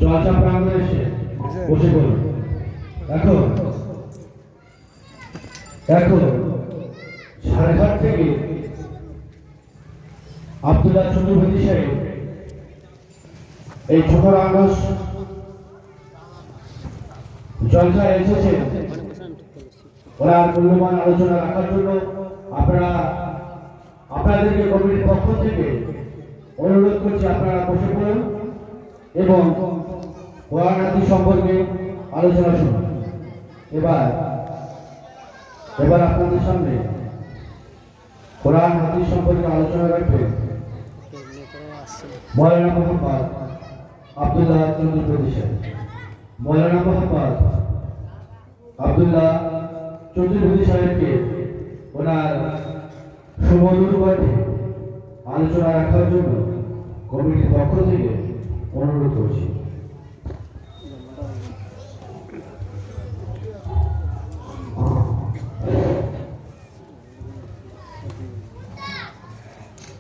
জলসা প্রাঙ্গণে এসে বসে পড়ুন। এখন সাড়েঘাট থেকে আব্দুল্লাহ চতুর্বেদী সাহেব এই ছোট রাঙ্গস জলসায় এসেছেন। ওনার মূল্যবান আলোচনা রাখার জন্য আপনাদেরকে কমিটির পক্ষ থেকে অনুরোধ করছি, আপনারা বসে পড়ুন এবং কোরআন হাদিস সম্পর্কে আলোচনা শুনুন। এবার আপনাদের সামনে কোরআন হাদিস সম্পর্কে আলোচনা রাখবেন মৌলানা মোহাম্মদ আব্দুল্লাহ চতুর্বেদী সাহেব। মৌলানা মোহাম্মদ আব্দুল্লাহ চতুর্বেদী সাহেবকে ওনার সুমধুর কণ্ঠে আলোচনা রাখার জন্য কমিটির পক্ষ থেকে অনুরোধ করছি।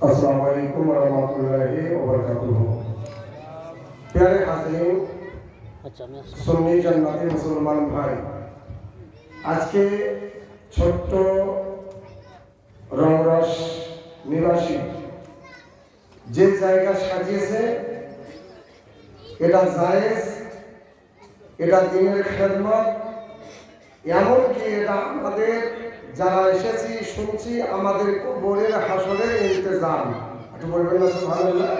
अस्सलामु अलैकुम वरहमतुल्लाहि वबरकातुहू। प्यारे हाज़रीन, सुन्नी जन्नती मुसलमान भाई, आज के ছোট্ট রংরস নিবাসী যে জায়গা সাজিয়েছে, এটা জায়েজ, এটা দিনের খেদমত, এমনকি এটা আমাদের যারা এসেছি শুনছি আমাদের কবরের হাসরের ইন্তজাম। একটু বলবেন না সুবহানাল্লাহ?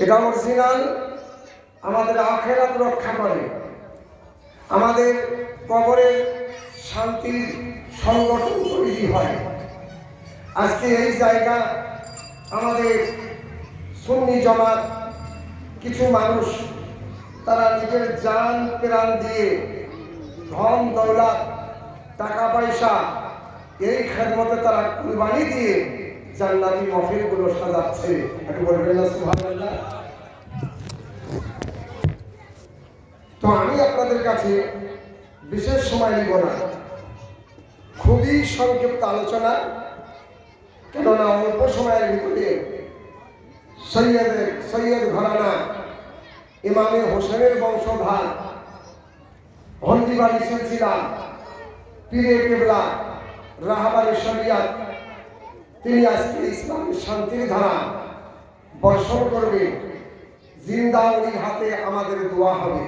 এটা অরিজিনাল, আমাদের আখিরাত রক্ষা করে, আমাদের কবরের শান্তির সংগঠন তৈরি হয়। আজকে এই জায়গা আমাদের সুন্নি জামাত কিছু মানুষ তারা নিজের জান প্রাণ দিয়ে ধন দৌলত টাকা পয়সা এই খেদমতে তারা কুরবানি দিয়ে জান্নাতি মাহফিলগুলো সাজাচ্ছে। একটু বলবেন না সুবহানাল্লাহ? তো আমি আপনাদের কাছে বিশেষ সময় নিব না, খুবই সংক্ষিপ্ত আলোচনা, কেননা অল্প সময়ের ভিতরে সৈয়দ ঘরানা ইমামে হোসেনের বংশধর হলদিবাড়ি সিলসিলা পীরে কেবলা রাহবারে শরিয়ত তিনি আজকে ইসলামের শান্তির ধারা বর্ষণ করবে। জিন্দা উনির হাতে আমাদের দোয়া হবে।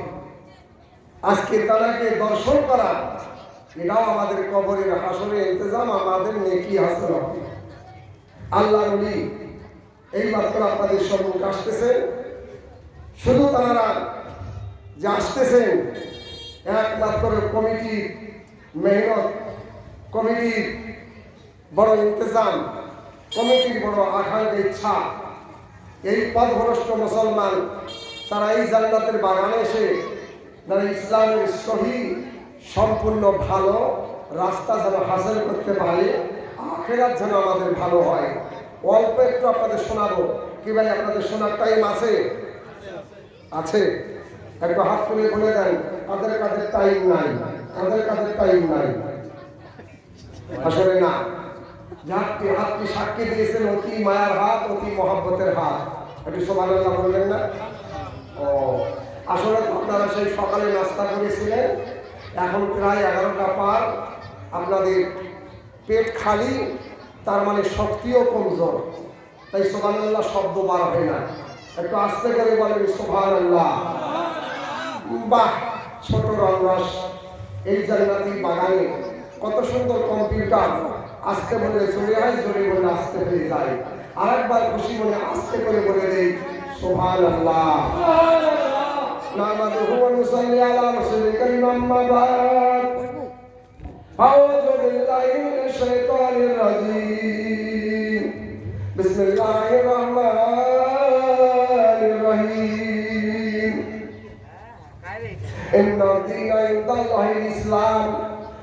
আজকে তাকে দর্শন করা এটাও আমাদের কবরের হাসরের ইন্তজাম, আমাদের নেকি হাসিল হবে। আল্লাহ নবী এই মাত্র আপনাদের সম্মুখে আসতেছেন। শুধু তারা যে আসতেছেন একমাত্র কমিটির মেহনত, কমিটির বড় ইন্তজাম, কমিটির বড় আকাঙ্ক্ষা ইচ্ছা, এই পথভ্রষ্ট মুসলমান তারা এই জান্নাতের বাগানে এসে তারা ইসলামের সহি সম্পূর্ণ ভালো রাস্তা যেন হাসিল করতে পারে, আখিরাত যেন আমাদের ভালো হয়। অল্প একটু আপনাদের শোনাবো। কি ভাই, আপনাদের শোনার টাইম আছে? আছে? একটু হাত তুলে বলে দেন কাদের কাদের টাইম নাই, কাদের কাদের টাইম নাই। আসলে না, হাতটি সাক্ষী দিয়েছেন অতি মায়ার হাত, অতি মহব্বতের হাত। একটু সুবহানাল্লাহ বললেন না? ও আসলে আপনারা সেই সকালে নাস্তা করেছিলেন, এখন প্রায় 11টা পার, আপনাদের পেট খালি, তার মানে শক্তিও কমজোর, তাই সুবহানাল্লাহ শব্দ বার হয় না। একটু আস্তে করে বলেন সুবহানাল্লাহ। বাহ, ছোট রংরস এই জান্নাতি বাগানে কত সুন্দর কম্পিউটার, আস্তে বলে চলে হয়, জোরে বলে আস্তে হয়ে যায়। আরেকবার খুশি মনে আস্তে করে বলে দেই সুবহানাল্লাহ। নামাযুহু ওয়া নুসাল্লি আলা রাসূলিল কারীম, আম্মা বা'দ। আউযু বিল্লাহি মিনাশ শাইতানির রাজীম। বিসমিল্লাহির রাহমানির রহিম। ইন্না দীনা ইনদাল্লাহিল ইসলাম।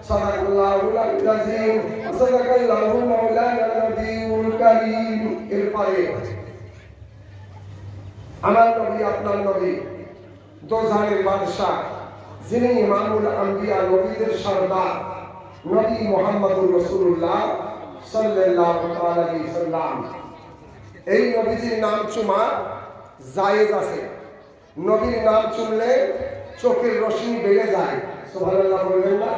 সাদাকাল্লাহুল আযীম ওয়া সাদাকাল্লাহু মাওলানা নবিয়ুল কারীম। এরপরে আমার নবী, আপনার নবী, দোজানের বাদশা, যিনি ইমামুল আম্বিয়া, নবীদের সরদার, নবী মুহাম্মদুর রাসূলুল্লাহ সাল্লাল্লাহু আলাইহি ওয়াসাল্লাম। এই নবীজির নাম চুমা জায়েজ আছে, নবীর নাম শুনলে চোখের রশ্মি বেড়ে যায়। সুবহানাল্লাহ বলবেন না?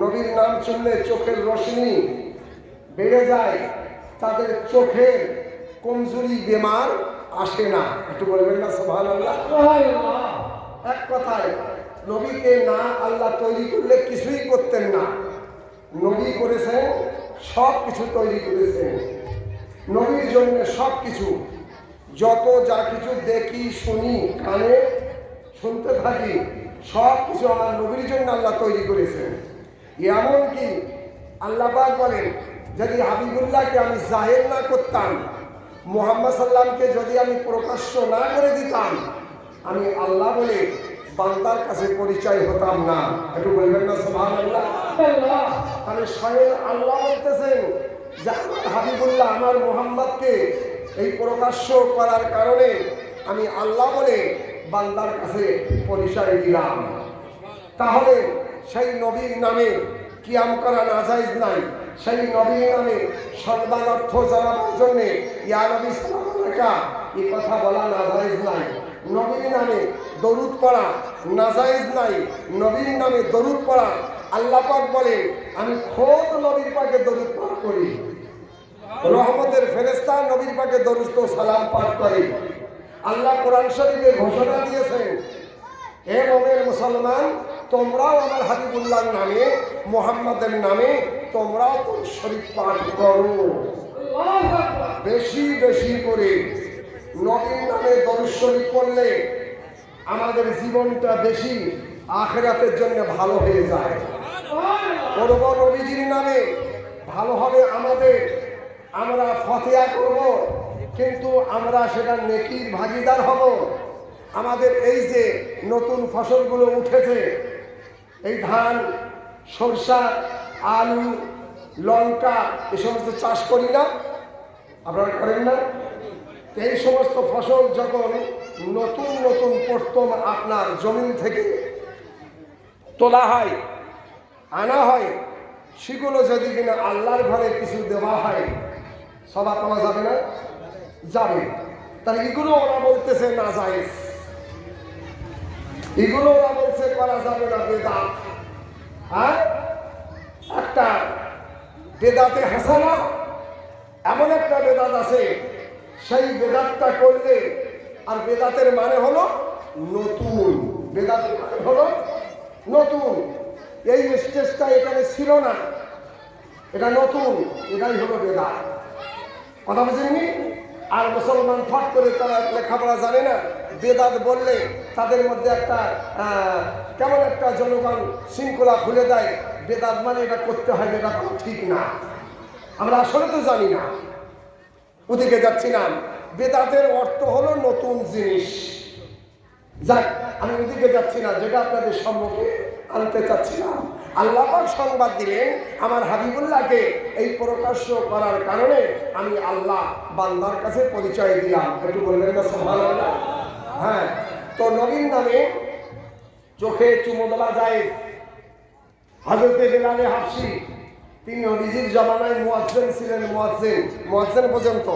নবীর নাম শুনলে চোখের রশ্মি বেড়ে যায়, তাদের চোখে কমজোরি বেমার আসে না। একটু বলবেন না সুবহানাল্লাহ? এক কথায় নবীকে না আল্লাহ তৈরি করলে কিছুই করতেন না। নবী করেছেন, সব কিছু তৈরি করেছেন নবীর জন্য। সব কিছু যত যা কিছু দেখি শুনি, কানে শুনতে থাকি, সব কিছু আমার নবীর জন্য আল্লাহ তৈরি করেছেন। এমনকি আল্লাহ পাক বলেন, যদি হাবিবুল্লাহকে আমি জাহের না করতাম, মুহাম্মদ সাল্লামকে যদি আমি প্রকাশ্য না করে দিতাম, আমি আল্লাহ বলে বান্দার কাছে পরিচয় হতাম না। একটু বলবেন না সুবহানাল্লাহ? তাহলে স্বয়ং আল্লাহ বলতেছেন যে আমার হাবিবুল্লাহ, আমার মুহাম্মদকে এই প্রকাশ্য করার কারণে আমি আল্লাহ বলে বান্দার কাছে পরিচয় দিলাম। তাহলে সেই নবীর নামে কিয়াম করা নাজায়েজ নাই। সেই নবীর নামে সম্মান অর্থ জানাবার জন্যে ইয়া নবী সাল্লাল্লাহু আলাইহি এই কথা বলা নাজায়েজ নাই। নবীর নামে দরুদ পড়া নাজায়েজ নাই। নবীর নামে দরুদ পড়া, আল্লাহ পাক বলে আমি খোদ নবীর পাকে দরুদ পাঠ করি। রহমতের ফেরেশতা নবীর পাকে দরুদ ও সালাম পাঠ করে। আল্লাহ কোরআন শরীফে ঘোষণা দিয়েছেন, হে মুমিন মুসলমান, তোমরাও আমার হাবিবুল্লাহর নামে, মুহাম্মাদের নামে তোমরাও দরুদ শরীফ পাঠ করো। বেশি বেশি করে নবীর নামে দরুদ শরীফ পড়লে আমাদের জীবনটা বেশি আখিরাতের জন্য ভালো হয়ে যায়। করব নবীজির নামে, ভালো হবে আমাদের। আমরা ফতিহা করব, কিন্তু আমরা সেটা নেকির ভাগিদার হব। আমাদের এই যে নতুন ফসলগুলো উঠেছে, এই ধান, সরষা, আলু, লঙ্কা, এই সমস্ত চাষ করি না? আপনারা করেন না? এই সমস্ত ফসল যখন নতুন নতুন প্রথম আপনার জমিন থেকে তোলা হয়, আনা হয়, সেগুলো যদি কিনা আল্লাহর ঘরে কিছু দেওয়া হয়, সভা পাওয়া যাবে না? যাবে। তাহলে এগুলো ওরা বলতেছে নাজায়েজ, এগুলো ওরা বলছে করা যাবে না, বেদাত। আর একটা বেদাতে হাসানা, এমন একটা বেদাত আছে, সেই বেদাতটা করলে, আর বেদাতের মানে হলো নতুন। বেদাতের মানে হলো নতুন। এই স্টেজটা এখানে ছিল না, এটা নতুন, এটাই হলো বেদাত। কথা বুঝেননি? আর মুসলমান ফট করে তারা লেখাপড়া জানে না, বেদাত বললে তাদের মধ্যে একটা কেমন একটা জনগণ শৃঙ্খলা খুলে দেয়। বেদাত মানে এটা করতে হয়, এটা ঠিক না। আমরা আসলে তো জানি না, ওদিকে যাচ্ছিলাম। বেদাতের অর্থ হলো নতুন জিনিস। যাক, আমি ওদিকে যাচ্ছি না, যেটা আপনাদের সম্মুখে আনতে চাচ্ছিলাম। আল্লাহ পাক সংবাদ দিলেন, আমার হাবিবুল্লাহকে এই প্রকাশ্য করার কারণে আমি আল্লাহ বান্দার কাছে পরিচয় দিলাম। একটু বললেন না সুবহানাল্লাহ? হ্যাঁ। তো নবীর নামে চোখে চুমো দেওয়া যায়। হযরতে বেলালে হাবশী, তিনি নবীজির জামানায় মুয়াজ্জিন ছিলেন। মুয়াজ্জিন পর্যন্ত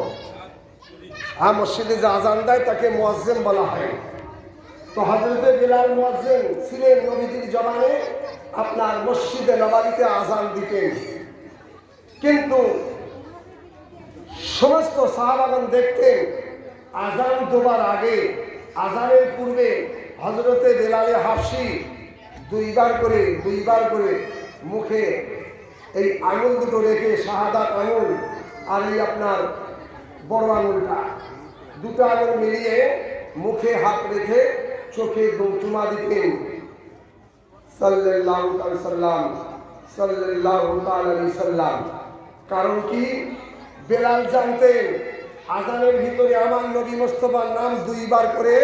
মসজিদে যে আজান দেয় তাকে মুয়াজ্জিন বলা হয়। তো হযরতে বেলাল মুয়াজ্জিন ছিলেন নবীজির জামানায়, আপনার মসজিদে নববীতে আজান দিতেন। কিন্তু সমস্ত সাহাবাগণ দেখতেন আজান দেওয়ার আগে, আজানের পূর্বে হযরতে বেলালে হাবশী দুইবার করে মুখে এই আঙুল দুটো রেখে, শাহাদাত আঙুল আর এই আপনার বড় আঙুলটা, দুটো আঙুল মিলিয়ে মুখে হাত রেখে চোখে চুমা দিতেন। সাল্লাল্লাহু আলাইহি সাল্লাম। কারণ কি? বেলাল জানতেন আজানের ভিতরে আমার নবী মুস্তাফার নাম দুইবার করে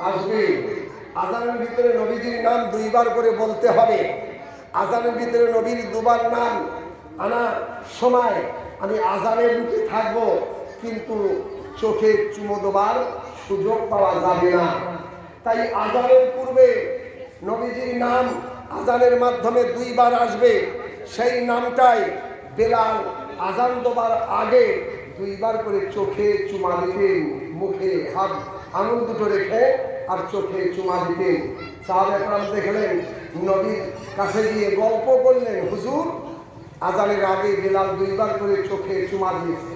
আসবে। আজানের ভিতরে নবীজির নাম দুইবার করে বলতে হবে। আজানের ভিতরে নবীর দুবার নাম আনা সময় আমি আজানের মুখে থাকবো, কিন্তু চোখে চুমো দেবার সুযোগ পাওয়া যাবে না। তাই আজানের পূর্বে নবীজির নাম আজানের মাধ্যমে দুইবার আসবে। সেই নামটাই বেলাল আজান দেবার আগে দুইবার করে চোখে চুমা দিতেন। মুখে হাত আঙুল দুটো রেখে আর চোখে চুমা দিতেন। সাহাবে কেরাম দেখলেন, নবীর কাছে গিয়ে গল্প করলেন, হুজুর আজানের আগে বেলাল 2 বার করে চোখে চুমা দিয়েছে।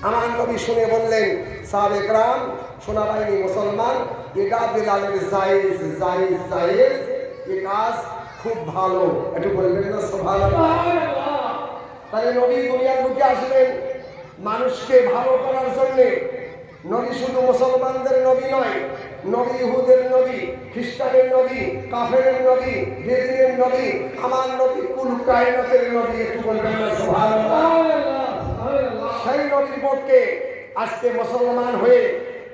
আমার নবী শুনে বললেন, সাহাবে কেরাম শোনা পাইনি মুসলমান, এটা বেলালের জায়েজ জায়েজ জায়েজ, এ কাজ খুব ভালো, একটু বলবেন না সুবহানাল্লাহ। তাহলে নবী দুনিয়ার বুকে আসলেন মানুষকে ভালো করার জন্য। নবী শুধু মুসলমানদের নবী নয়, নবী ইহুদের নবী, খ্রিস্টানের নবী, কাফেরের নবী, বেদিনের নবী, আমার নবী কুল কায়নাতের নবী, একটু বলবেন না সুবহানাল্লাহ। সেই নবীর পক্ষে আজকে মুসলমান হয়ে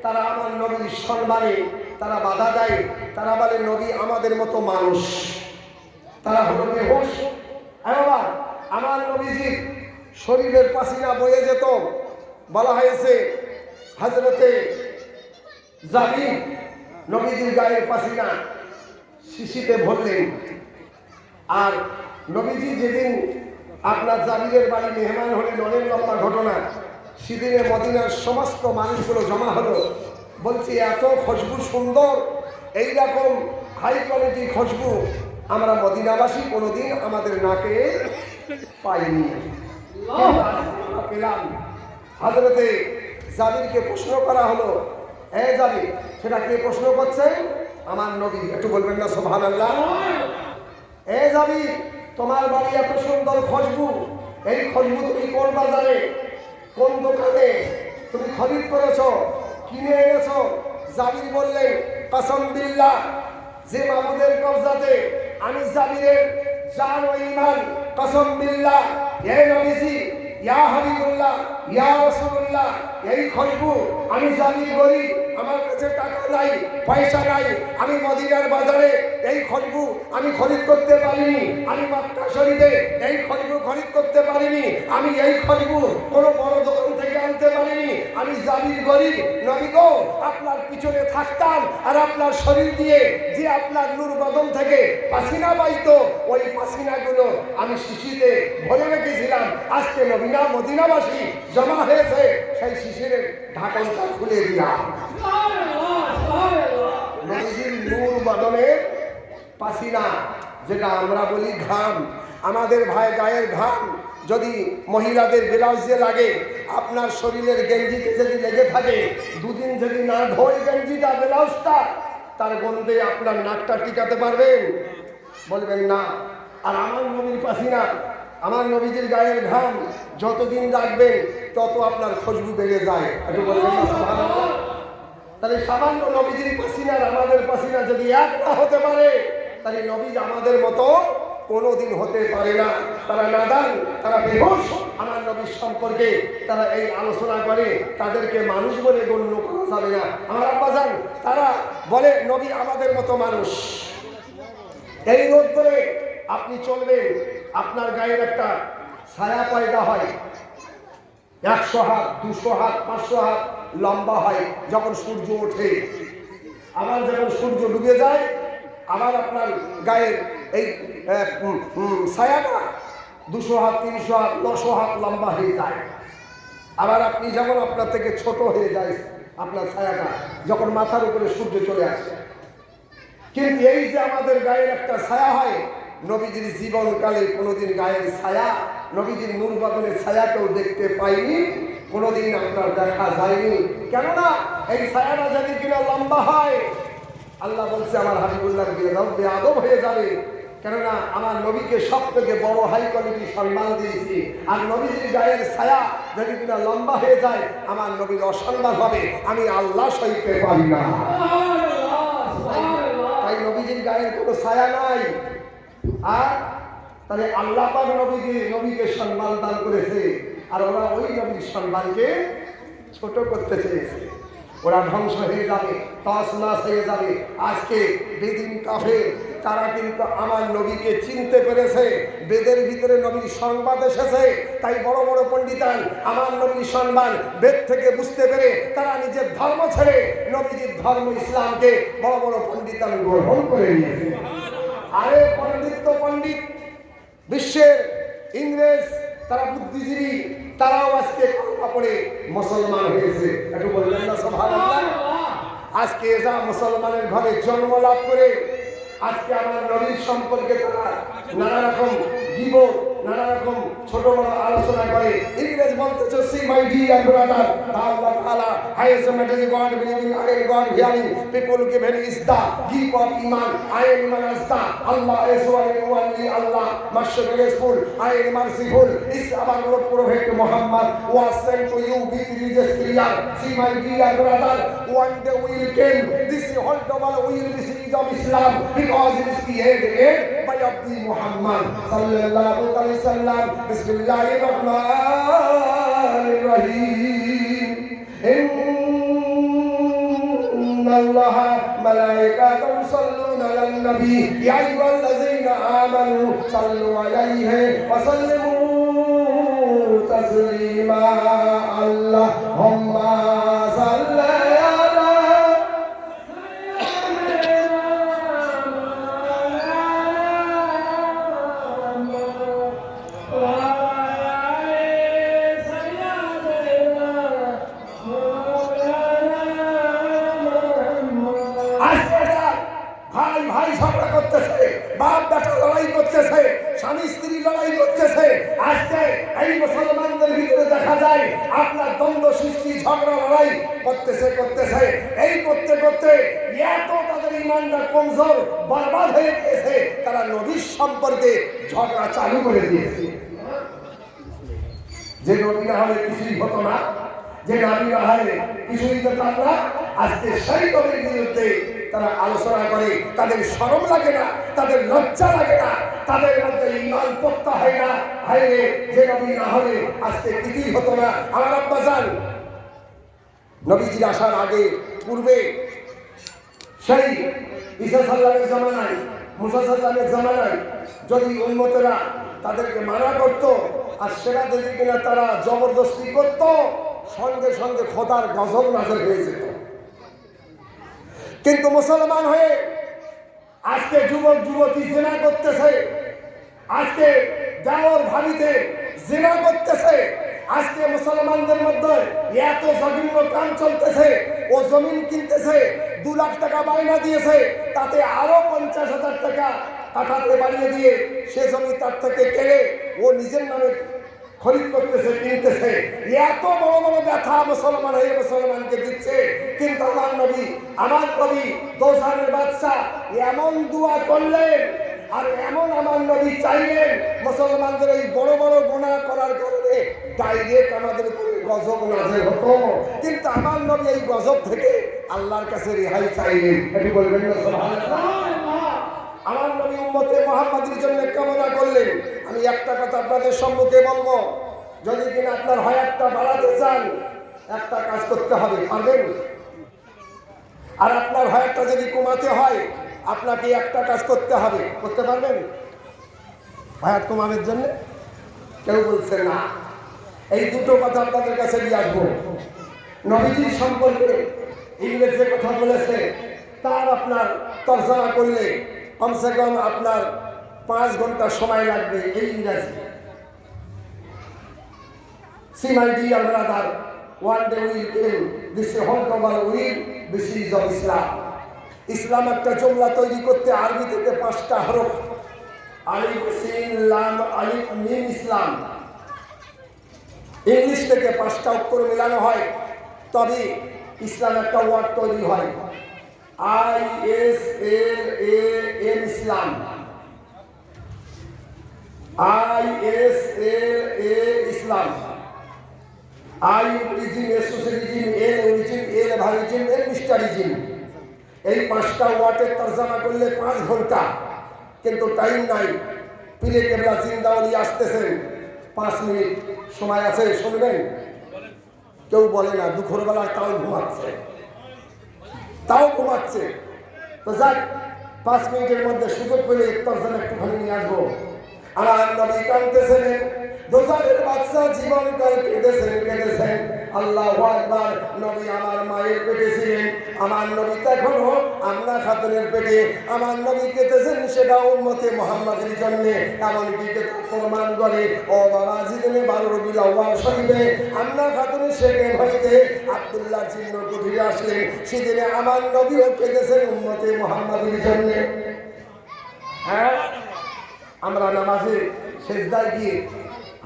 তারা আমার নবীর সম্মানে তারা বাধা দেয়। তারা বলে নবী আমাদের মতো মানুষ, তারা হলো বেহুশ। আবার আমার নবীজির শরীরের পাসিনা বয়ে যেত। বলা হয়েছে হযরতে জাবির নবীজির গায়ের পাসিনা শিশিতে ভরলেন। আর নবীজি যেদিন আপনার জাবিরের বাড়ি মেহমান হলেন, অনেক লম্বা ঘটনা, সেদিনে মদিনার সমস্ত মানুষগুলো জমা হলো। বলছি এত খুশবু সুন্দর, এইরকম হাই কোয়ালিটি খুশবু আমরা মদিনাবাসী কোনোদিন আমাদের নাকে পাইনি, পেলাম। হযরতে জাবিরকে প্রশ্ন করা হলো, এ জাবির, সেটা কে প্রশ্ন করছে? আমার নবী, একটু বলবেন না সুবহানাল্লাহ। এ জাবির, তোমার বাড়ি এত সুন্দর খুশবু, এই খুশবু তুমি কোন বাজারে কোন দোকানে তুমি খরিদ করেছো, কিনে এনেছো? জাবির বললেন, কসম বিল্লাহ, যে মাবুদের কবজাতে আমি জাবিরের জান ও ঈমান, কসম বিল্লাহ, হে নবীজি, ইয়া হাবিবুল্লাহ, ইয়া রাসূলুল্লাহ, এই খুশবু আমি জাবির গরিব, আমার কাছে টাকা নাই, পয়সা নাই, আমি মদিনার বাজারে এই খুশবু আমি খরিদ করতে পারিনি, আমি মক্কা শরীফে এই খুশবু খরিদ করতে পারিনি, আমি এই খুশবু কোনো বড় দোকান থেকে আনতে পারিনি, আমি জাবির গরিব। নবী গো, আপনার পিছনে থাকতাম আর আপনার শরীর দিয়ে যে আপনার নূর বদন থেকে পাসিনা বাইতো, ওই পাসিনাগুলো আমি শিশিতে ভরে রেখেছিলাম। আজকে নবীনা মদিনাবাসী জমা হয়েছে, সেই শিশিরের ঢাকনটা খুলে দিলাম। নবীজির নূর বদনের পাসিনা, যেটা আমরা বলি ঘাম, আমাদের ভাই গায়ের ঘাম যদি মহিলাদের ব্লাউজে লাগে, আপনার শরীরের গেঞ্জিতে যদি লেগে থাকে, 2 দিন যদি না ধোয় গেঞ্জিটা ব্লাউজটা, তার গন্ধে আপনার নাকটা টিকাতে পারবেন? বলবেন না। আর আমার নবীর পাসিনা, আমার নবীজির গায়ের ঘাম যতদিন রাখবেন তত আপনার খুশবু বেড়ে যায়, একটু বলবেন না সুবহানাল্লাহ। তাহলে সামান্য নবীজির পাসিনা আর আমাদের পাসিনা যদি এক না হতে পারে, তাহলে নবীজি আমাদের মতো কোনোদিন হতে পারে না। তারা নাদান, তারা বেহুশ। আমার নবীর সম্পর্কে তারা এই আলোচনা করে, তাদেরকে মানুষ বলে গণ্য করা যাবে না। আমার আব্বাজান তারা বলে নবী আমাদের মতো মানুষ। এই রোদ করে আপনি চলবেন, আপনার গায়ের একটা ছায়া পয়দা হয়, 100 হাত 200 হাত 500 হাত লম্বা হয় যখন সূর্য ওঠে। আবার যখন সূর্য ডুবে যায়, আবার আপনার গায়ের এই ছায়াটা 200 হাত 300 হাত 900 হাত লম্বা হয়ে যায়। আবার আপনি যখন আপনার থেকে ছোট হয়ে যায় আপনার ছায়াটা, যখন মাথার উপরে সূর্য চলে আসে। কিন্তু এই যে আমাদের গায়ের একটা ছায়া হয়, নবীজির জীবনকালে কোনোদিন গায়ের ছায়া, নবীজির নূর বদনের ছায়া কেউ দেখতে পাইনি, কোনোদিন আপনার দেখা যায়নি। কেননা এই ছায়াটা যদি কিনা লম্বা হয়, আল্লাহ বলছে আমার হাবিবুল্লাহ বেয়াদব হয়ে যাবে। কেননা আমার নবীকে সব থেকে বড় হাই কোয়ালিটি সম্মান দিয়েছি, আর নবীজির গায়ের ছায়া যদি কিনা লম্বা হয়ে যায়, আমার নবীর অসম্মান হবে, আমি আল্লাহ সইতে পারি না। তাই নবীজির গায়ের কোনো ছায়া নাই। আর তাহলে আল্লাহ পাক নবীকে সম্মান দান করেছে, আর ওরা ওই নবীর সম্মানকে ছোট করতে চেয়েছে। ওরা ধ্বংস হয়ে যাবে, তছনছ হয়ে যাবে। আজকে বেদিন কাফের তারা কিন্তু আমার নবীকে চিনতে পেরেছে, বেদের ভিতরে নবীর সংবাদ এসেছে। তাই বড় বড় পণ্ডিতান আমার নবীর সম্মান বেদ থেকে বুঝতে পেরে তারা নিজের ধর্ম ছেড়ে নবীজির ধর্ম ইসলামকে বড় বড় পণ্ডিতান গ্রহণ করে নিয়েছে। আরে পণ্ডিত বিশ্বের ইংরেজ তারা বুদ্ধিজীবী, তারাও আজকে কলমা পড়ে মুসলমান হয়েছে। একটু বলবেন না সুবহানাল্লাহ? আজকে যা মুসলমানের ঘরে জন্ম লাভ করে আজকে আমার নবীর সম্পর্কে তারা নানা রকম গীবত, নানা রকম ছোট বড় আলোচনা করে। ইংরেজ বলতেছে, সি মাই ডিয়ার ব্রাদার, আল্লাহ তাআলা has a material God believing in God hearing people given is the gift of iman. I am iman as the Allah is one and only Allah, merciful, I am merciful. Is our Lord Prophet Muhammad was sent to you with religious clear. See my dear brother, one day will come, this whole double will receive of Islam, because it is created by Abdi Muhammad sallallahu alaihi wasallam. Bismillahir Rahmanir Rahim. Inna Allaha malaikatahu yusalluna alan nabi ya ayyuhallazina amanu sallu alayhi wa sallimu taslima. Allahumma salli ভাই ঝগড়া করতেছে, বাপ বেটা লড়াই করতেছে, স্বামী স্ত্রী লড়াই করতেছে। আজকে এই মুসলমানদের ভিতরে দেখা যায় আপনার দ্বন্দ্ব সৃষ্টি, ঝগড়া লড়াই করতেছে। এই করতে করতে এত তাদের ইমানটা কমজোর, বরবাদ হয়ে গিয়েছে, তারা নবীর সম্পর্কে ঝগড়া চালু করে দিয়েছে। যে নবী না হলে কিছুই হতো না, যে নবী না হলে কিছুই পেতাম না, আজকে সেই নবীর বিরুদ্ধে তারা আলোচনা করে। তাদের শরম লাগে না, তাদের লজ্জা লাগে না, তাদের মধ্যে ইমান পক্তা হয় না। হায় রে, যে নবী না হলে আজকে কিছুই হতো না। আমার আব্বা জান নবীজির আসার আগে পূর্বে সেই ঈসা সাল্লামের জামানায়, মুসা সাল্লামের জামানায় যদি উম্মতেরা তাদেরকে মানা করতো আর সেটা যদি কিনা তারা জবরদস্তি করত, সঙ্গে সঙ্গে খোদার গজব নাযিল হয়ে যেত। কিন্তু মুসলমান হয়ে আজকে যুবক যুবতী জিনা করতেছে, আজকে দেওর ভাবিতে জিনা করতেছে। আজকে মুসলমানদের মধ্যে এত জঘন্য কাম চলতেছে, ও জমিন কিনতেছে, 2 লাখ টাকা বায়না দিয়েছে, তাতে আরো 50,000 টাকা টাকাতে বাড়িয়ে দিয়ে সে জমি তার থেকে কেড়ে ও নিজের নামে খরিদ করতেছে, কিনতেছে। এত বড় বড় ব্যথা মুসলমান হয়ে মুসলমানকে দিচ্ছে। কিন্তু আমার নবী দোজানের বাদশা এমন দোয়া করলেন আর এমন আমার নবী চাইলেন, মুসলমানদের এই বড় বড় গুনাহ করার কারণে ডাইরেক্ট আমাদের উপরে গজব নাযিল হতো। কিন্তু আমার নবী এই গজব থেকে আল্লাহর কাছে রেহাই চাইলেন। এটি বলবেন না সুবহানাল্লাহ? আমার নবী উম্মতে মুহাম্মাদের জন্য কামনা করলেন। আমি একটা কথা আপনাদের সম্মুখে বলবো, যদি কিনা আপনার হায়াতটা বাড়াতে চান, একটা কাজ করতে হবে, পারবেন? আর আপনার হায়াতটা যদি কমাতে হয়, আপনাকে একটা কাজ করতে হবে, করতে পারবেন? হায়াত কমানোর জন্য কেউ বলছে না। এই দুটো কথা আপনাদের কাছে নিয়ে আসবো। নবীজির সম্পর্কে ইংরেজ যে কথা বলেছে তার আপনার তর্জমা করলে কমসে কম আপনার 5 ঘন্টা সময় লাগবে। এই ইংরেজি See my dear brother, one day will come, this whole world will be seized of Islam. ইসলাম একটা জমলা তৈরি করতে আরবি থেকে 5টা হরফ, আলিফ সিন লাম আলিফ মিম ইসলাম। ইংলিশ থেকে 5টা অক্ষর মেলানো হয়, তবে ইসলাম একটা ওয়ার্ড তৈরি হয়। ISLAM Islam, ISLA Islam, I origin, S origin, L origin, L origin, L mysterism। এই 5টা ওয়ার্ডের তরজমা করলে 5 ঘন্টা, কিন্তু টাইম নাই। পীরে কেবলা জিন্দাওয়ালি আসতেছেন, 5 মিনিট সময় আছে, শুনবেন? কেউ বলে না, দুপুরবেলা তাও ঘুমাচ্ছে। তো যাক, 5 মিনিটের মধ্যে সুযোগ পেলে তরজমা একটুখানি নিয়ে আসবো। আমার নবী কাঁদতেছেন, দোজাখের বাদশা জীবনকাল কেঁদেছেন। আল্লাহু আকবার। নবী আমার মায়ের পেটে ছিলেন, আমার নবী এখনো আম্না খাতুনের পেটে, আমার নবী কেটেছেন সেটা উম্মতে মুহাম্মাদের জন্য। এমনকি প্রমাণ করে ও বাবা জিদিনে 12 রবিউল আউয়াল শরীফে আম্না খাতুনের শেখে হইতে আব্দুল্লাহ চিহ্ন কুঠিরে আসলেন, সেদিনে আমার নবীও কেটেছেন উম্মতে মুহাম্মাদের জন্য। হ্যাঁ, আমরা নামাজে সেজদায় গিয়ে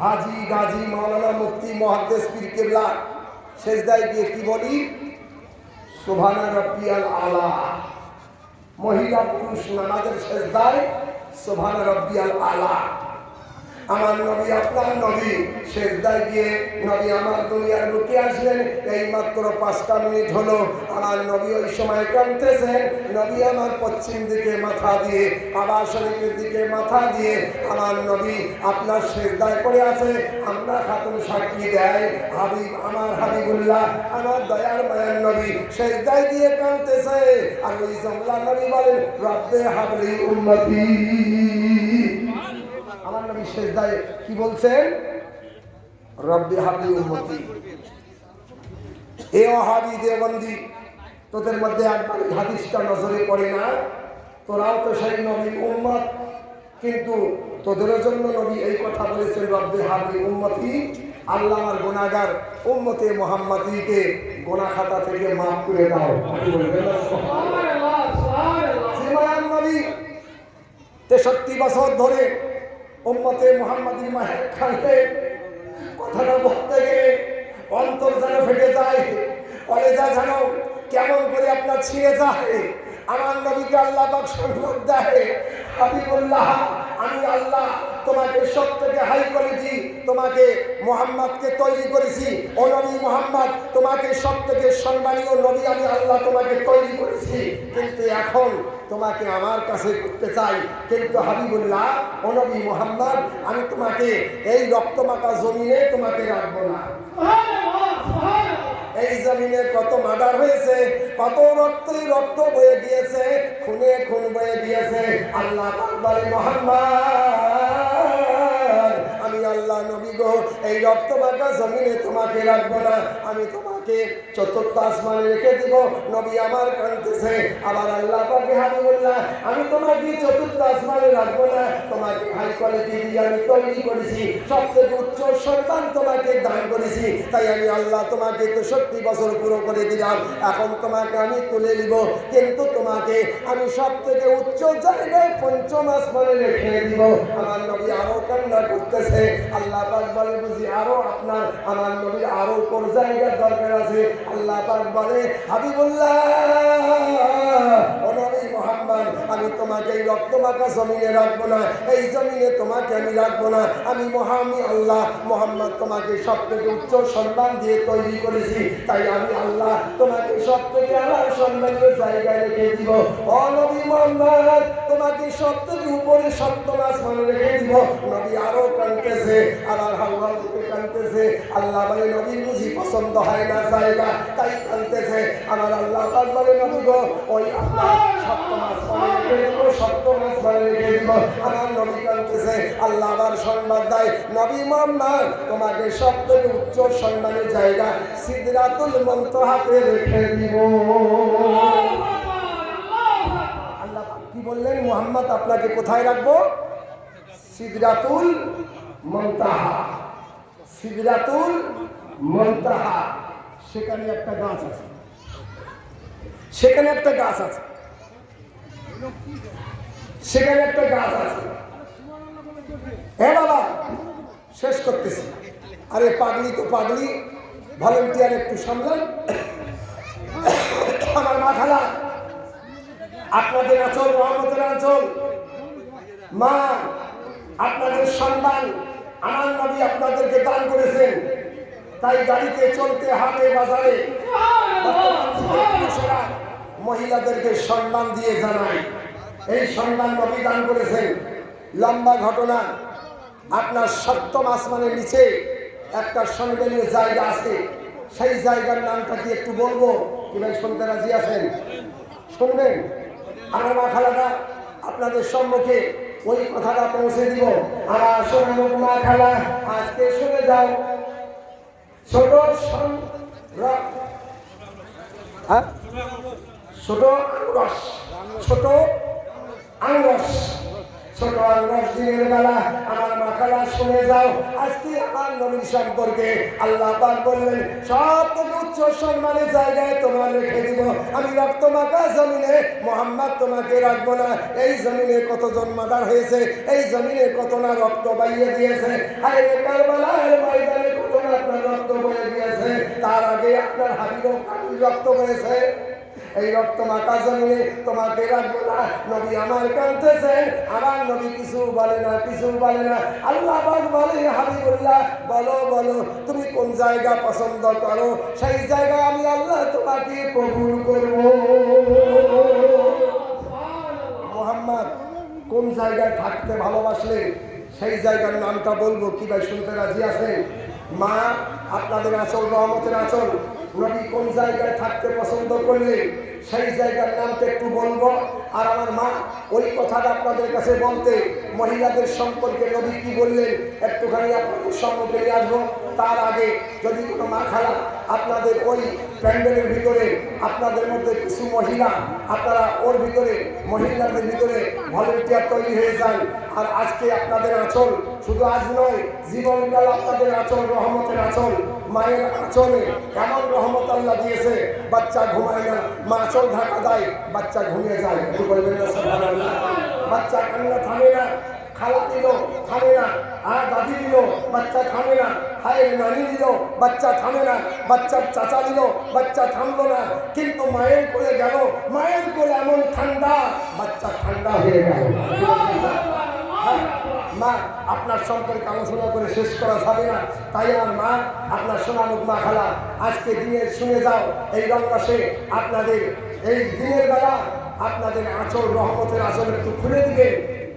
হাজি গাজী মাওলানা মুফতি মুহাদ্দিস পীর কেবলা সেজদায় গিয়ে কি বলি? সুবহানা রাব্বিয়াল আলা। মহিলা পুরুষ নামাজের সেজদায় সুবহানা রাব্বিয়াল আলা। আমার নবী আপনার নবী সেজদায় গিয়ে নবী আমার দুনিয়ার বুকে আসলেন। এই মাত্র 5টা মিনিট হলো, আমার নবী ওই সময় কাঁদতেছেন। নবী আমার পশ্চিম দিকে মাথা দিয়ে, কাবা শরীফের দিকে মাথা দিয়ে আমার নবী আপনার সেজদায় পড়ে আছে। আমরা খাতুন সাক্ষী দেয়, হাবিব আমার হাবিবুল্লাহ আমার দয়ার মায়ার নবী সেজদায় দিয়ে কাঁদতেছে। আর ওই জমলা নবী বলেন রব্বে হাবলি উম্মতি। আমার নবী সেজদায় কি বলছেন? রব্বি হাবলি উম্মতি। এ ওয়াহাবি দেওবন্দি, তোদের মধ্যে একবার হাদিসটা নজরে পড়ে না? তোরাও তো সেই নবীর উম্মত, কিন্তু তোদের জন্য নবী এই কথা বলেছেন রব্বি হাবলি উম্মতি। আল্লাহ আমার গুনাহগার উম্মতে মুহাম্মাদিকে গুনাহ খাতা থেকে মাফ করে দাও। সুবহানাল্লাহ। নবী 63 বছর ধরে উম্মতে মুহাম্মাদির মায়ের খানে কথাটা বলতে গেলে অন্তর যেন ফেটে যায়, কলেজা যেন কেমন করে আপনার ছিঁড়ে যায়। আমার নবীকে আল্লাহ পাক সম্মান দেয়, হাবিবুল্লাহ আমি আল্লাহ তোমাকে সব থেকে হাই কোয়ালিটি, তোমাকে মুহাম্মদকে তৈরি করেছি। ও নবী মুহাম্মদ, তোমাকে সব থেকে সম্মানীয় নবী আমি আল্লাহ তোমাকে তৈরি করেছি, কিন্তু এখন তোমাকে আমার কাছে করতে চাই। কিন্তু হাবিবুল্লাহ ও নবী মুহাম্মদ, আমি তোমাকে এই রক্তমাখা জমিনে তোমাকে রাখবো না। এই জমিনে কত মার্ডার হয়েছে, কত রক্ত বয়ে গিয়েছে, খুনে খুন বয়ে গিয়েছে। আল্লাহ পাক বলে মুহাম্মদ আমি আল্লাহ নবী গো এই রক্তমাখা জমিনে তোমাকে রাখবো না, আমি তোমাকে চতুর্থ আসমানে রেখে দিব। নবী আমার কাঁদতেছে, আবার আল্লাহ পাকে হাবিবুল্লাহ আমি তোমাকে চতুর্থ আসমানে রাখবো না, তোমাকে হাই কোয়ালিটি দিয়ে আমি তৈরি করেছি, সবথেকে উচ্চ সন্তান তোমাকে দান করেছি, তাই আমি আল্লাহ তোমাকে 63 বছর পুরো করে দিলাম। এখন তোমাকে আমি তুলে নিব, কিন্তু তোমাকে আমি সব থেকে উচ্চ জায়গায় 5ম আসমানে রেখে দিব। আমার নবী আরো কান্না করতেছে। আল্লাহ পাক বলে বুঝি আরো আপনার আমার নবীর আরো কোন জায়গার দরকার আছে? আল্লাহ পাক বলে হাবিবুল্লাহ ও নবী মুহাম্মদ আমি তোমাকে এই রক্তমাখা জমিনে রাখবো না, এই জমিনে তোমাকে আমি রাখবো না। আমি আল্লাহ মুহাম্মদ তোমাকে সব থেকে উচ্চ সম্মান দিয়ে তৈরি করেছি, তাই আমি আল্লাহ তোমাকে সব থেকে আলাদা সম্মানের জায়গায় রেখে দিব। ও নবী মুহাম্মদ তোমাকে সব থেকে উপরে 7ম আসমানে রেখে দিব। নবী আরো কাঁদতেছে, আবার হাওয়া থেকে কাঁদতেছে। আল্লাহ বলে নবী বুঝি পছন্দ হয় না জায়গা, তাই কাঁদতেছে। আমার আল্লাহ পাক বলে নবী গো ওই আল্লাহ 7ম আসমানে রেখে দিব, 7ম আসমানে রেখে দিব। আমার নবী কাঁদতেছে। আল্লাহ আবার সংবাদ দেয় নবী মুহাম্মদ তোমাকে সব থেকে উচ্চ সম্মানের জায়গা সিদরাতুল মুনতাহাতে রেখে দিব। আল্লাহ কি বললেন? মুহাম্মদ আপনাকে কোথায় রাখবো? সিদরাতুল মুনতাহা। সিদরাতুল মুনতাহা, সেখানে একটা গাছ আছে, সেখানে একটা গাছ আছে, সেখানে একটা গাছ আছে। হ্যাঁ বাবা শেষ করতেছি। আরে পাগলি তো পাগলি, ভলেন্টিয়ার একটু সামলান। আমার মাথালা আপনাদের আঁচল রহমতের আঁচল, মা আপনাদের সন্তান আমার নবী আপনাদেরকে দান করেছেন, তাই গাড়িতে চলতে হাটে বাজারে পুরুষেরা মহিলাদেরকে সম্মান দিয়ে জানায় এই সম্মান নবী দান করেছেন। লম্বা ঘটনা, আপনার 7ম আসমানের নিচে একটা সম্মানের জায়গা আছে, সেই জায়গার নামটা কি একটু বলবো? কি ভাই শুনতে রাজি আছেন? শুনবেন? আমার মা খালাটা আপনাদের সম্মুখে ওই কথাটা পৌঁছে দিব। আমার শোনানো মা খালা আজকে শুনে যাও, ছোট হ্যাঁ ছোট আঙ্গস ছোট আঙ্গস ছোট আঙ্গস দিনের বেলা আমার মাখালা শুনে যাও আজকে আমার নবীর সম্পর্কে আল্লাহ পাক বললেন সব থেকে উচ্চ সম্মানের জায়গায় তোমার রেখে দিব আমি রক্ত মাখা জমিনে মোহাম্মদ তোমাকে রাখবো না এই জমিনে কতজন মার্ডার হয়েছে এই জমিনে কত না রক্ত বাইয়ে দিয়েছে আর কারবালার ময়দানে কত না আপনার রক্ত বয়ে দিয়েছে তার আগে আপনার হাবিবও রক্ত বয়েছে এই রক্ত মাখা জমিনে তোমাকে রাখবো না নবী আমার কাঁদতেছেন আমার নবী কিছু বলে না কিছু বলে না আল্লাহ পাক বলে হাবিবুল্লাহ বলো বলো তুমি কোন জায়গা পছন্দ করো সেই জায়গা আমি আল্লাহ তোমাকে কবুল করব মুহাম্মদ কোন জায়গায় থাকতে ভালোবাসলে সেই জায়গার নামটা বলবো কি ভাই শুনতে রাজি আছেন মা আপনাদের আঁচল রহমতের আঁচল নবী কোন জায়গায় থাকতে পছন্দ করলে সেই জায়গার নামটা একটু বলবো আর আমার মা ওই কথাটা আপনাদের কাছে বলতে মহিলাদের সম্পর্কে নবী কি বললেন একটুখানি আপনাদের সম্মুখে নিয়ে আসবো তার আগে যদি কোনো মা খালা আপনাদের ওই প্যান্ডেলের ভিতরে আপনাদের মধ্যে কিছু মহিলা আপনারা ওর ভিতরে মহিলাদের ভিতরে ভলেন্টিয়ার তৈরি হয়ে যান আর আজকে আপনাদের আঁচল শুধু আজ নয় জীবনকাল আপনাদের আঁচল রহমতের আঁচল মায়ের আঁচলে এমন রহমত আল্লাহ দিয়েছে বাচ্চা ঘুমায় না মা আঁচল ঢাকা দেয় বাচ্চা ঘুমিয়ে যায় একটু বলবেন না সুবহানাল্লাহ বাচ্চা কান্না থামে না খালা দিল থামে না আর দাদি দিল বাচ্চা থামে না হায়ের নানি দিল বাচ্চা থামে না বাচ্চার চাচা দিল বাচ্চা থামলো না কিন্তু মায়ের কোলে গেল মায়ের কোলে এমন ঠান্ডা বাচ্চা ঠান্ডা হয়ে গেল মা আপনার সম্পর্কে আলোচনা করে শেষ করা যাবে না তাই আমার মা আপনার সোনামুখ মা খালা আজকে দিনের শুনে যাও এই রমজানে আপনাদের এই দিনের বেলা আপনাদের আঁচল রহমতের আঁচল একটু খুলে দিবেন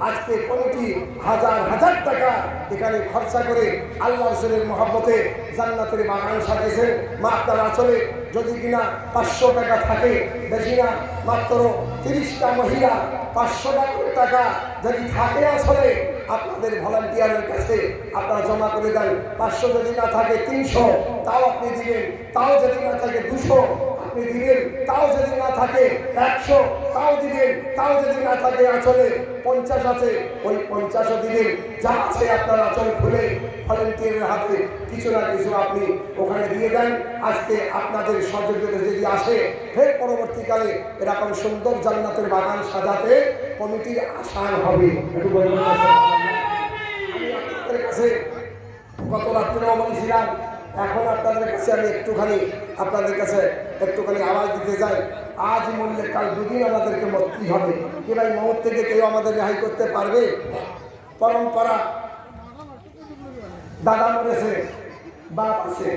আজকে কমিটি হাজার হাজার টাকা এখানে খরচা করে আল্লাহ রসুলের মহব্বতে জান্নাতের বাগান সাজিয়েছেন মা আপনার আঁচলে যদি কিনা 500 টাকা থাকে বেশি না মাত্র 30টা মহিলা 500 টাকা যদি থাকে আসলে আপনাদের ভলান্টিয়ারের কাছে আপনারা জমা করে দেন 500 যদি না থাকে 300 তাও আপনি দিবেন তাও যদি না থাকে 200 আপনি দিবেন তাও যদি না থাকে 100 তাও দিবেন তাও যদি না থাকে আঁচলে 50 আছে ওই 50ও দিবেন যা আছে আপনার আঁচল খুলে ভলান্টিয়ারের হাতে কিছু না কিছু আপনি ওখানে দিয়ে দেন আজকে আপনাদের সহযোগিতা যদি আসে ফের পরবর্তীকালে এরকম সুন্দর জান্নাতের বাগান সাজাতে কমিটির আসান হবে একটু বলবেন আমি আপনাদের কাছে গত রাত্রেও বলেছিলাম এখন আপনাদের কাছে আমি আপনাদের কাছে একটুখানি আওয়াজ দিতে যাই আজ মরলে কাল দুদিন আমাদেরকে মরতেই হবে কি ভাই মৌত থেকে কেউ আমাদের রেহাই করতে পারবে পরম্পরা দাদা মরেছে বাপ আছে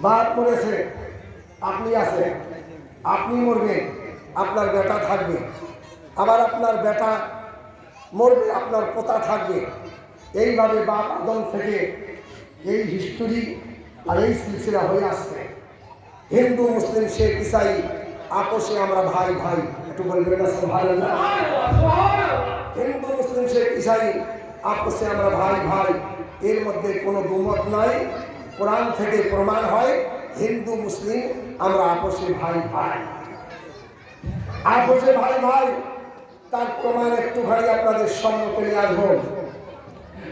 বাপ মরেছে আপনি আছে আপনি মরবেন আপনার বেটা থাকবে আবার আপনার বেটা মরবে আপনার পোতা থাকবে এইভাবে বাপ আদম থেকে এই হিস্টোরি আর এই সিলসিলা হয়ে আসছে হিন্দু মুসলিম শেখ ইসাই আপোষে আমরা ভাই ভাই একটু বলবেন না সুবহানাল্লাহ হিন্দু মুসলিম শেখ ইসাই আপোষে আমরা ভাই ভাই এর মধ্যে কোনো দুমত নাই কোরআন থেকে প্রমাণ হয় হিন্দু মুসলিম আমরা আপোষে ভাই ভাই আপোষে ভাই ভাই তার প্রমাণ একটুখানি আপনাদের সম্মুখে নিয়ে আসবো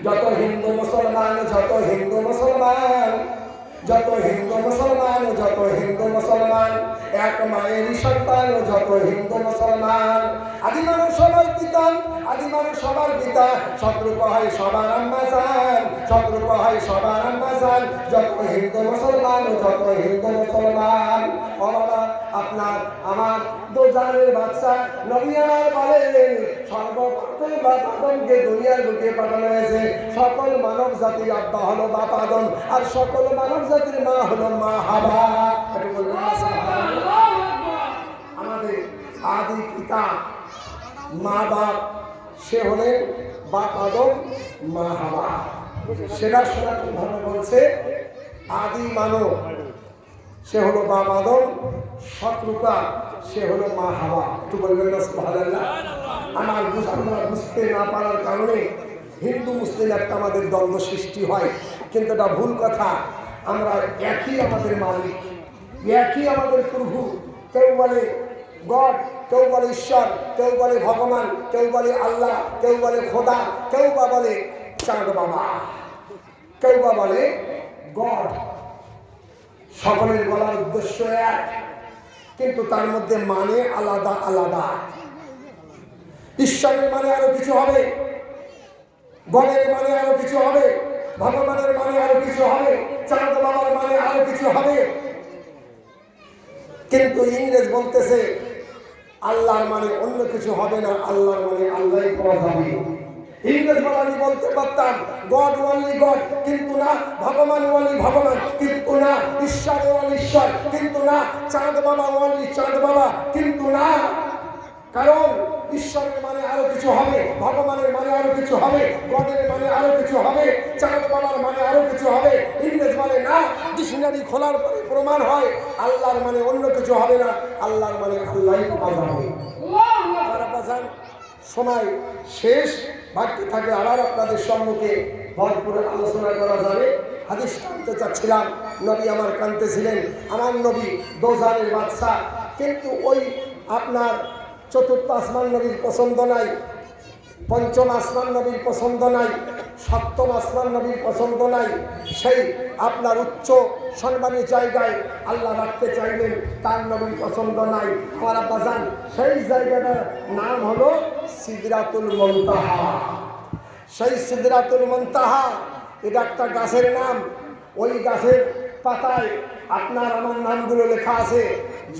যত হিন্দু মুসলমান যত হিন্দু মুসলমান যত হিন্দু মুসলমান যত হিন্দু মুসলমান এক মায়েরই সন্তান যত হিন্দু মুসলমান আদি মানুষ সবার পিতা আদি মানুষ সবার পিতা শত্রুপ হয় সবার আম্মা জান শত্রুপ হয় সবার আম্মা জান যত হিন্দু মুসলমান যত হিন্দু মুসলমান বাবা আপনার আমার দোজানের বাচ্চা নবী আমার বলেন সর্বপ্রথম বাপ আদমকে দুনিয়ার বুকে পাঠানো হয়েছে সকল মানব জাতির আব্বা হলো বাপ আদম আর সকল মানব জাতির মা হলো মা হাওয়া একটু বলবেন না সুবহানাল্লাহ আমাদের আদি পিতা মা বাপ সে হলেন বাপ আদম মা হাওয়া সেটা সনাতন ধর্ম বলছে আদি মানব সে হলো বাপ আদম শত্রুতা সে হলো মা হাওয়া একটু বলবেন না সুবহানাল্লাহ আমার বুঝতে না পারার কারণে হিন্দু মুসলিম একটা আমাদের দ্বন্দ্ব সৃষ্টি হয় কিন্তু এটা ভুল কথা আমরা একই আমাদের মালিক, একই আমাদের প্রভু। কেউ বলে গড, কেউ বলে ঈশ্বর, কেউ বলে ভগবান, কেউ বলে আল্লাহ, কেউ বলে খোদা, কেউ বা বলে চাঁদ বাবা, কেউ বা বলে গড। সকলের বলার উদ্দেশ্য এক, কিন্তু তার মধ্যে মানে আলাদা আলাদা। ঈশ্বরের মানে আরো কিছু হবে, গডের মানে আরো কিছু হবে, ভগবানের মানে আরো কিছু হবে, চাঁদ বাবার মানে আরো কিছু হবে। কিন্তু ইংরেজ বলতেছে আল্লাহর মানে অন্য কিছু হবে না, আল্লাহর মানে আল্লাহই পাওয়া যাবে। ইংরেজ বাঙালি বলতে পারতাম গড ওনলি গড, কিন্তু না, ভগবান ওনলি ভগবান, কিন্তু না, ঈশ্বর ওনলি ঈশ্বর, কিন্তু না, চাঁদ বাবা ওনলি চাঁদ বাবা, কিন্তু না। কারণ ঈশ্বরের মানে আরো কিছু হবে, ভগবানের মানে আরো কিছু হবে, গডের মানে আরো কিছু হবে, চাঁদ বাবার মানে আরো কিছু হবে। ইংরেজ মানে না, ডিকশনারি খোলার পরে প্রমাণ হয় আল্লাহর মানে অন্য কিছু হবে না, আল্লাহর মানে আল্লাহই পাওয়া যাবে। সময় শেষ, বাকি থাকে আবার আপনাদের সম্মুখে ভরপুর আলোচনা করা যাবে। হাদিস টানতে চাচ্ছিলাম, নবী আমার কাঁদতেছিলেন, আমার নবী দোজানের বাদশা, কিন্তু ওই আপনার চতুর্থ আসমান নবীর পছন্দ নাই, পঞ্চম আসমান নবীর পছন্দ নাই, সপ্তম আসমান নবীর পছন্দ নাই। সেই আপনার উচ্চ সম্মানী জায়গায় আল্লাহ রাখতে চাইলেন, তার নবীর পছন্দ নাই। আমার আব্বা জান, সেই জায়গাটার নাম হলো সিদরাতুল মুনতাহা। সেই সিদরাতুল মুনতাহা এটা একটা গাছের নাম। ওই গাছের পাতায় আপনার আমার নামগুলো লেখা আছে।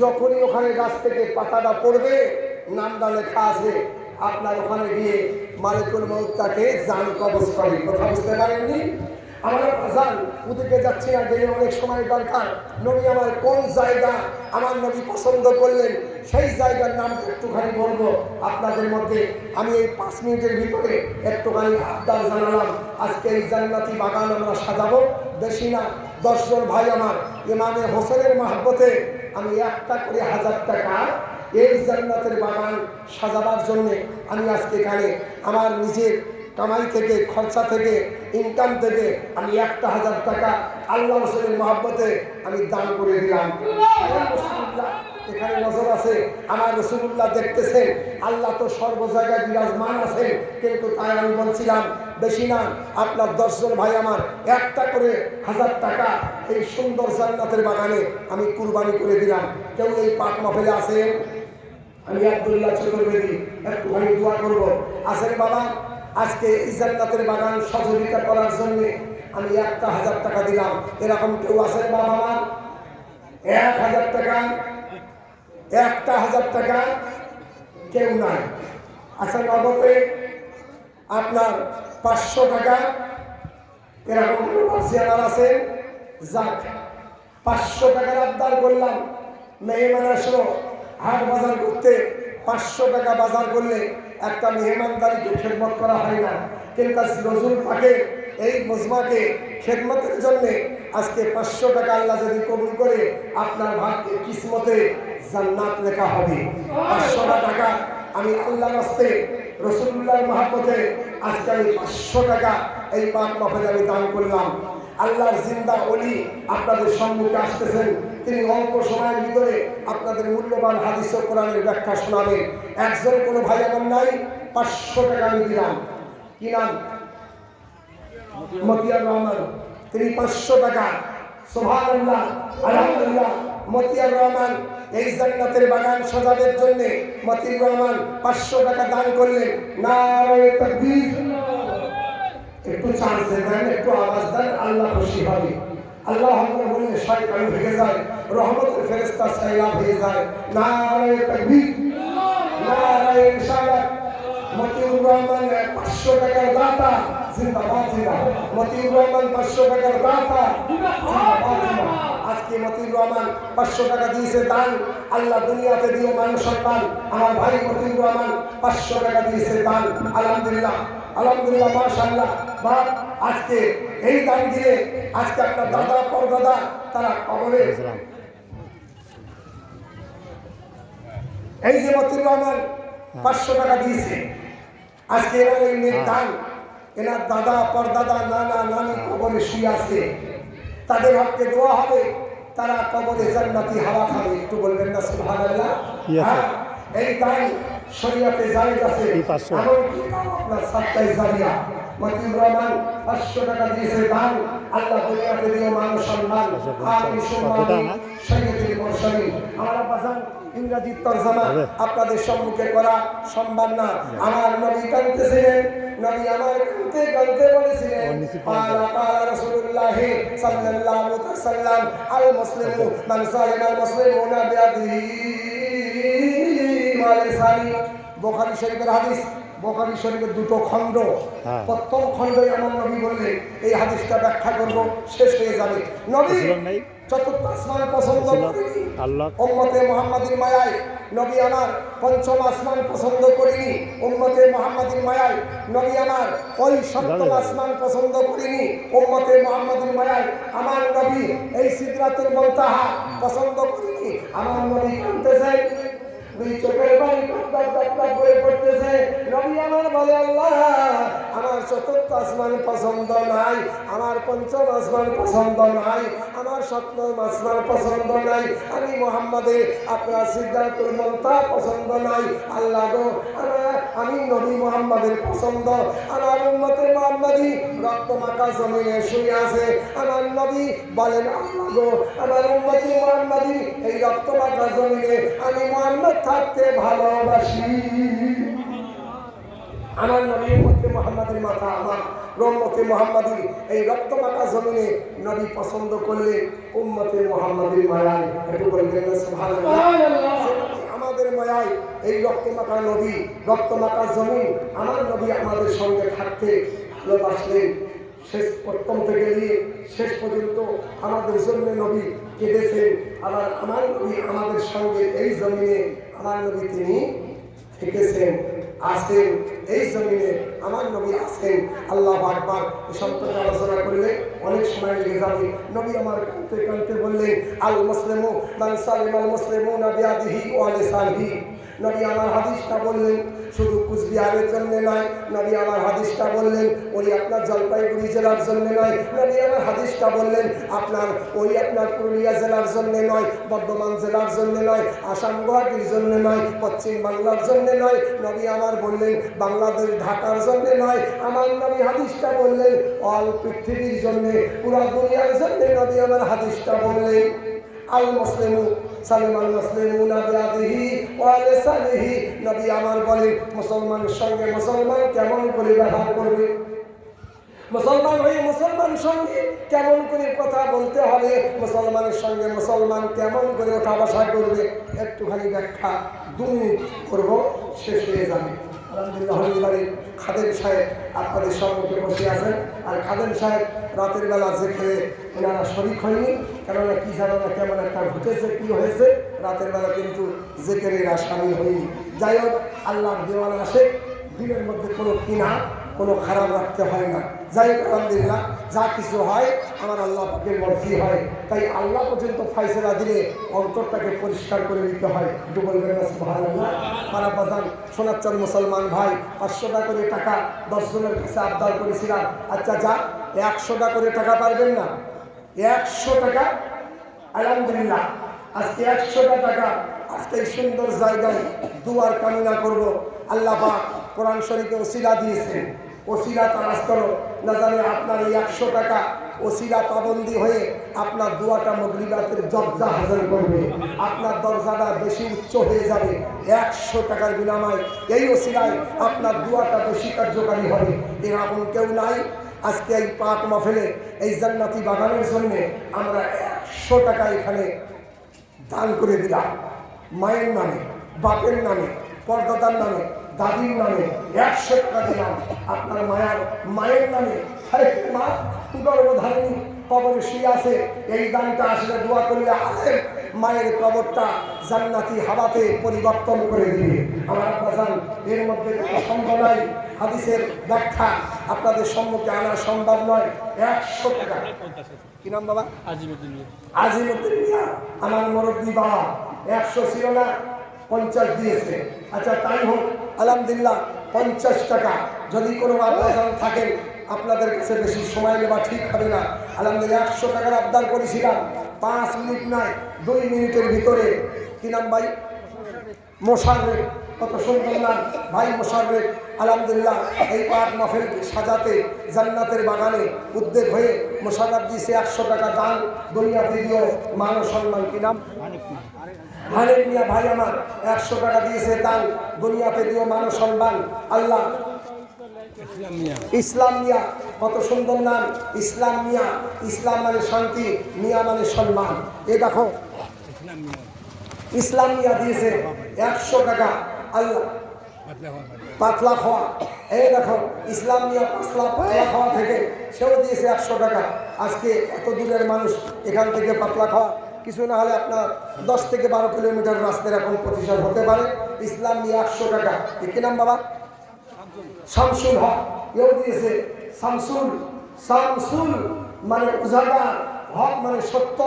যখনই ওখানে গাছ থেকে পাতাটা পড়বে, নামটা লেখা আছে, আপনার ওখানে গিয়ে মালিকুল মউত তাকে জান কবজ করে। কথা বুঝতে পারেননি? আমার জান ওদিকে যাচ্ছি না, গেলে অনেক সময় দরকার। নবী আমার কোন জায়গা আমার নবী পছন্দ করলেন, সেই জায়গার নাম একটুখানি বলবো আপনাদের মধ্যে। আমি এই 5 মিনিটের ভিতরে একটুখানি আবদার জানালাম। আজকে এই জান্নাতি বাগান আমরা সাজাবো, বেশি না 10 জন ভাই আমার ইমামে হোসেনের মহব্বতে আমি একটা করে 1000 টাকা এই জান্নাতের বাগান সাজাবার জন্যে আমি আজকে এখানে আমার নিজের কামাই থেকে, খরচা থেকে, ইনকাম থেকে আমি 1000 টাকা আল্লাহ রসুলের মহব্বতে আমি দান করে দিলাম। এখানে নজর আছে, আমার রসুল্লাহ দেখতেছেন, আল্লাহ তো সর্ব জায়গায় বিরাজমান আছেন, কিন্তু তাই আমি বলছিলাম বেশি না, আপনার 10 জন ভাই আমার একটা করে 1000 টাকা এই সুন্দর জান্নাতের বাগানে আমি কুরবানি করে দিলাম। কেউ এই পাক মাহফিলে আছেন? আমি আব্দুল্লাহ চতুর্বেদী, একটুখানি দোয়া করবো। আসেন বাবা, আজকে এই জান্নাতের বাগান সহযোগিতা করার জন্য আমি 1000 টাকা দিলাম। এরকম কেউ আছেন বাবা আমার? 1000 টাকা, 1000 টাকা কেউ নাই। আচ্ছা, নগদে আপনার 500 টাকা, এরকম কেউ আমার আছে? যাক, 500 টাকার আবদার করলাম। মেহমান আসলো হাট বাজার করতে, 500 টাকা বাজার করলে একটা মেহমানদারিকে খেদমত করা হয় না, কিন্তু রসুল পাকে এই মজমাকে খেদমতের জন্য আজকে 500 টাকা আল্লাহ যদি কবুল করে আপনার ভাগ্যে কিসমতে জান্নাত লেখা হবে। 500 টাকা আমি আল্লাহর রাস্তে রসুলুল্লাহর মহব্বতে আজকে আমি 500 টাকা এই পাক মাহফিলে আমি দান করলাম। আল্লাহর জিন্দা ওলি আপনাদের সম্মুখে আসতেছেন, তিনি অল্প সময়ের ভিতরে আপনাদের মূল্যবান হাদিস ও কোরআনের ব্যাখ্যা শোনাবেন। একজন কোনো ভাই আমার নাই, 500 টাকা আমি দিলাম। কি নাম? মতিয়ার রহমান। তিনি 500 টাকা, সুবহানাল্লাহ, আলহামদুলিল্লাহ। মতিয়ার রহমান এই জান্নাতের বাগান সাজানোর জন্য মতিয়ার রহমান 500 টাকা দান করলেন। নারে তাকবীর। একটু চান্স দেন, একটু আওয়াজ দেন, আল্লাহ খুশি হবে। আল্লাহ আকবার বললে শয়তান ভেঙে যায়, রহমতের ফেরেশতা সাইলাব হয়ে যায়। নারে তাকবীর, নারে রিসালাত। মতিউর রহমান 500 টাকার দাতা, জিন্দাবাদ জিন্দাবাদ। মতিউর রহমান 500 টাকার দাতা, জিন্দাবাদ জিন্দাবাদ। আজকে মতিউর রহমান 500 টাকা দিয়েছে দান। আল্লাহ দুনিয়াতে দিয়ে মানুষ সম্মান। আমার ভাই মতিউর রহমান 500 টাকা দিয়েছে দান। আলহামদুলিল্লাহ, আলহামদুলিল্লাহ, মাশাআল্লাহ। বাপ, আজকে এই দান দিয়ে আজকে আপনার দাদা পরদাদা তারা কবরে, এই যে মতিউর রহমান 500 টাকা দিয়েছে, আজকে এনার এই দান, এনার দাদা পরদাদা নানা নানি কবরে শুয়ে আছে। তাদের হককে দোয়া হবে, তারা কবরে জান্নাতি হাওয়া খাবে। একটু বলবেন না সুবহানাল্লাহ? হ্যাঁ, এই দান শরীয়তে জায়েজ আছে। এমনকি আপনার সাত্তাই জারিয়া মতিউর রহমান 500 টাকা দিয়েছে দান। আল্লাহ দুনিয়াতে দিও মান সম্মান। আমিন সুবহানাল্লাহ। সাইয়্যিদুল মুরসালিন। আমার বাজান ইংরেজি তরজমা আপনাদের সম্মুখে করা সম্ভব না। আমার নবী কাঁদতেছিলেন, নবী আমার কাঁদতে বলেছিলেন, পালা রাসূলুল্লাহ সাল্লাল্লাহু আলাইহি ওয়াসাল্লাম, আল মুসলিমু মান সালিমা আল মুসলিমুনা বিয়াদিহি ওয়া লিসানি। বুখারী শরীফের হাদিস। বুখারী শরীফের দুটো খণ্ড, প্রথম খণ্ডে আমার নবী বললেন, এই হাদিসটা ব্যাখ্যা করব, শেষ হয়ে যাবে। নবী চতুর্থ আসমান পছন্দ করিনি উম্মতে মুহাম্মাদীর মায়ায়। নবী আমার পঞ্চম আসমান পছন্দ করিনি উম্মতে মুহাম্মাদীর মায়ায়। নবী আমার ওই সপ্তম আসমান পছন্দ করিনি উম্মতে মুহাম্মাদীর মায়ায়। আমার নবী এই সিদরাতুল মুনতাহা পছন্দ করিনি। আমার নবী কাঁদতেছেন, দুই চোখের পানি টপ টপ করে পড়তেছে। নবী আমার বলে, আল্লাহ আমার চতুর্থ আসমান পছন্দ নাই, আমার পঞ্চম আসমান পছন্দ নাই, আমার সপ্তম আসমান পছন্দ নাই, আমি মুহাম্মাদের আপনার সিদরাতুল মুনতাহা পছন্দ নাই। আল্লাহ গো, আমি নবী মুহাম্মাদের পছন্দ। আমার উম্মতে মুহাম্মাদি রক্তমাখা জমিনে শুয়ে আছে। আমার নবী বলেন, আল্লাহ গো, আমার উম্মতে মুহাম্মাদি এই রক্তমাখা জমিনে আমি মুহাম্মদ থাকতে ভালোবাসি। আমার নবী উম্মতে মুহাম্মাদের মাথা, আমার উম্মতে মুহাম্মাদি এই রক্তমাখা জমিনে নবী পছন্দ করলে উম্মতে মুহাম্মাদের মায়ায়। একটু বলবেন না সুবহানাল্লাহ? আমাদের মায়ায় এই রক্তমাখা নবী, রক্তমাখা জমিন, আমার নবী আমাদের সঙ্গে থাকতে ভালোবাসলেন। শেষ প্রথম থেকে নিয়ে শেষ পর্যন্ত আমাদের জন্য নবী কেঁদেছেন। আবার আমার নবী আমাদের সঙ্গে এই জমিনে আমার নবী তিনি থেকেছেন, আছেন। এই জমিনে আমার নবী আছেন। আল্লাহু আকবার। এই সম্পর্কে আলোচনা করলে অনেক সময় লেগে যাবে। নবী আমার কাঁদতে কাঁদতে বললেন, আল মুসলিমু মান সালিমা আল মুসলিমুনা বিয়াদিহি ওয়া লিসানিহি। নবী আমার হাদিসটা বললেন শুধু কুচবিহারের জন্য নয়, নবী আমার হাদিসটা বললেন ওই আপনার জলপাইগুড়ি জেলার জন্য নয়, নবী আমার হাদিসটা বললেন আপনার ওই আপনার পুরুলিয়া জেলার জন্য নয়, বর্ধমান জেলার জন্য নয়, আসাম গুয়াহাটির জন্য নয়, পশ্চিম বাংলার জন্য নয়, নবী আমার বললেন বাংলাদেশ ঢাকার জন্য নয়। আমার নবী হাদিসটা বললেন অল পৃথিবীর জন্য, পুরো দুনিয়ার জন্য নবী আমার হাদিসটা বললেন। আল মুসলিমু সালিমাল মুসলিমুনা বিয়াদিহি ওয়া লিসানিহি। নবী আমার বলেন মুসলমানের সঙ্গে মুসলমান কেমন করে ব্যবহার করবে, মুসলমান হয়ে মুসলমান সঙ্গে কেমন করে কথা বলতে হবে, মুসলমানের সঙ্গে মুসলমান কেমন করে ওঠা বসা করবে, একটুখানি ব্যাখ্যা 2 মিনিট করব, শেষ হয়ে যাবে। আলহামদুলিল্লাহ হলিবাড়ির খাদেম সাহেব আপনাদের সম্মুখে বসে আছেন। আর খাদেম সাহেব রাতের বেলা যে খেয়ে ওনারা শরীক হয়নি, কেননা কি জানো না কেমন একটা ঘটেছে, কি হয়েছে, রাতের বেলা কিন্তু জেকের এরা সামিল হয়নি। যাই হোক, আল্লাহর দেওয়ান আসে, দিনের মধ্যে কোনো কিনা কোনো খারাপ রাখতে হয় না। যাই হোক, আলহামদুলিল্লাহ যা কিছু হয় আমার আল্লাহ পাকের মর্জি হয়। তাই আল্লাহ পর্যন্ত ফাইসলা দিলে অন্তরটাকে পরিষ্কার করে নিতে হয়। একটু বলবেন না সুবহানাল্লাহ? মারা বাজান সোনাচ্চর মুসলমান ভাই 500 টাকা করে টাকা 10 জনের কাছে আবদার করেছিলাম। আচ্ছা যা 100 টাকা করে টাকা পারবেন না? 100 টাকা। আলহামদুলিল্লাহ আজকে 100 টাকা আজকে এই সুন্দর জায়গায় দুয়ার কামনা করব। আল্লাহ পাক কোরআন শরীফে ওসিলা দিয়েছেন, ওসিলা তালাশ করো, না জানে আপনার এই 100 টাকা ওসিলা পাবন্দি হয়ে আপনার দোয়াটা মগরিবাতের দরজা হাজির করবে, আপনার দরজাটা বেশি উচ্চ হয়ে যাবে। 100 টাকার বিনিময়ে এই ওসিলায় আপনার দোয়াটা বেশি কার্যকারী হবে। এরকম কেউ নাই। আজকে এই পাক মাহফিলে এই জান্নাতি বাগানের জন্য আমরা 100 টাকা এখানে দান করে দিলাম। মায়ের নামে, বাপের নামে, পর্দাদার নামে, দাদির নামে 100 টাকা দিলাম। আপনার মায়ের নামে, মা গর্ভধারিণী কবরে শুয়ে আছে, এই দানটা আসলে দোয়া করলে আলেম মায়ের কবরটা জান্নাতি হাওয়াতে পরিবর্তন করে দিবে। আমার আব্বাজান এর মধ্যে সম্ভব নয়, হাদিসের ব্যাখ্যা আপনাদের সম্মুখে আনা সম্ভব নয়। 100 টাকা। কি নাম বাবা? আজিমুদ্দিন মিয়া। আমার মুরব্বী বাবা 100 ছিল না, 50 দিয়েছে। আচ্ছা তাই হোক, আলহামদুলিল্লাহ 50 টাকা। যদি কোনো আব্বাজান থাকেন আপনাদের কাছে বেশি সময় নেওয়া ঠিক হবে না। আলহামদুলিল্লাহ 100 টাকার আবদার করেছিলাম, 5 মিনিট নয় 2 মিনিটের ভিতরে। কি নাম ভাই? মোশাররেফ। কত সুন্দর নাম ভাই মোশাররেফ। আলহামদুলিল্লাহ এই পাক মাহফিলকে সাজাতে জান্নাতের বাগানে উদ্যোগ হয়ে মোশাররফ দিয়েছে 100 টাকা দান, দুনিয়াতে দিও মান ও সম্মান। কি নাম? হানিফ মিয়া ভাই আমার 100 টাকা দিয়েছে দান, দুনিয়াতে দিও মান ও সম্মান। আল্লাহ ইসলাম মিয়া, কত সুন্দর নাম ইসলাম মিয়া। ইসলাম মানে শান্তি, মিয়া মানে সম্মান। এই দেখো ইসলাম মিয়া দিয়েছে 100 টাকা। আল্লাহ পাতলা খাওয়া, এই দেখো ইসলাম মিয়া পাতলা খাওয়া থেকে সেও দিয়েছে 100 টাকা। আজকে এত দূরের মানুষ এখান থেকে পাতলা খাওয়া কিছু না হলে আপনার 10 থেকে 12 কিলোমিটার রাস্তার এখন প্রতিষ্ঠান হতে পারে। ইসলাম মিয়া 100 টাকা। কি নাম বাবা? শামসুল হক, এও দিয়েছে শামসুল। শামসুল মানে উজাগার, হক মানে সত্য,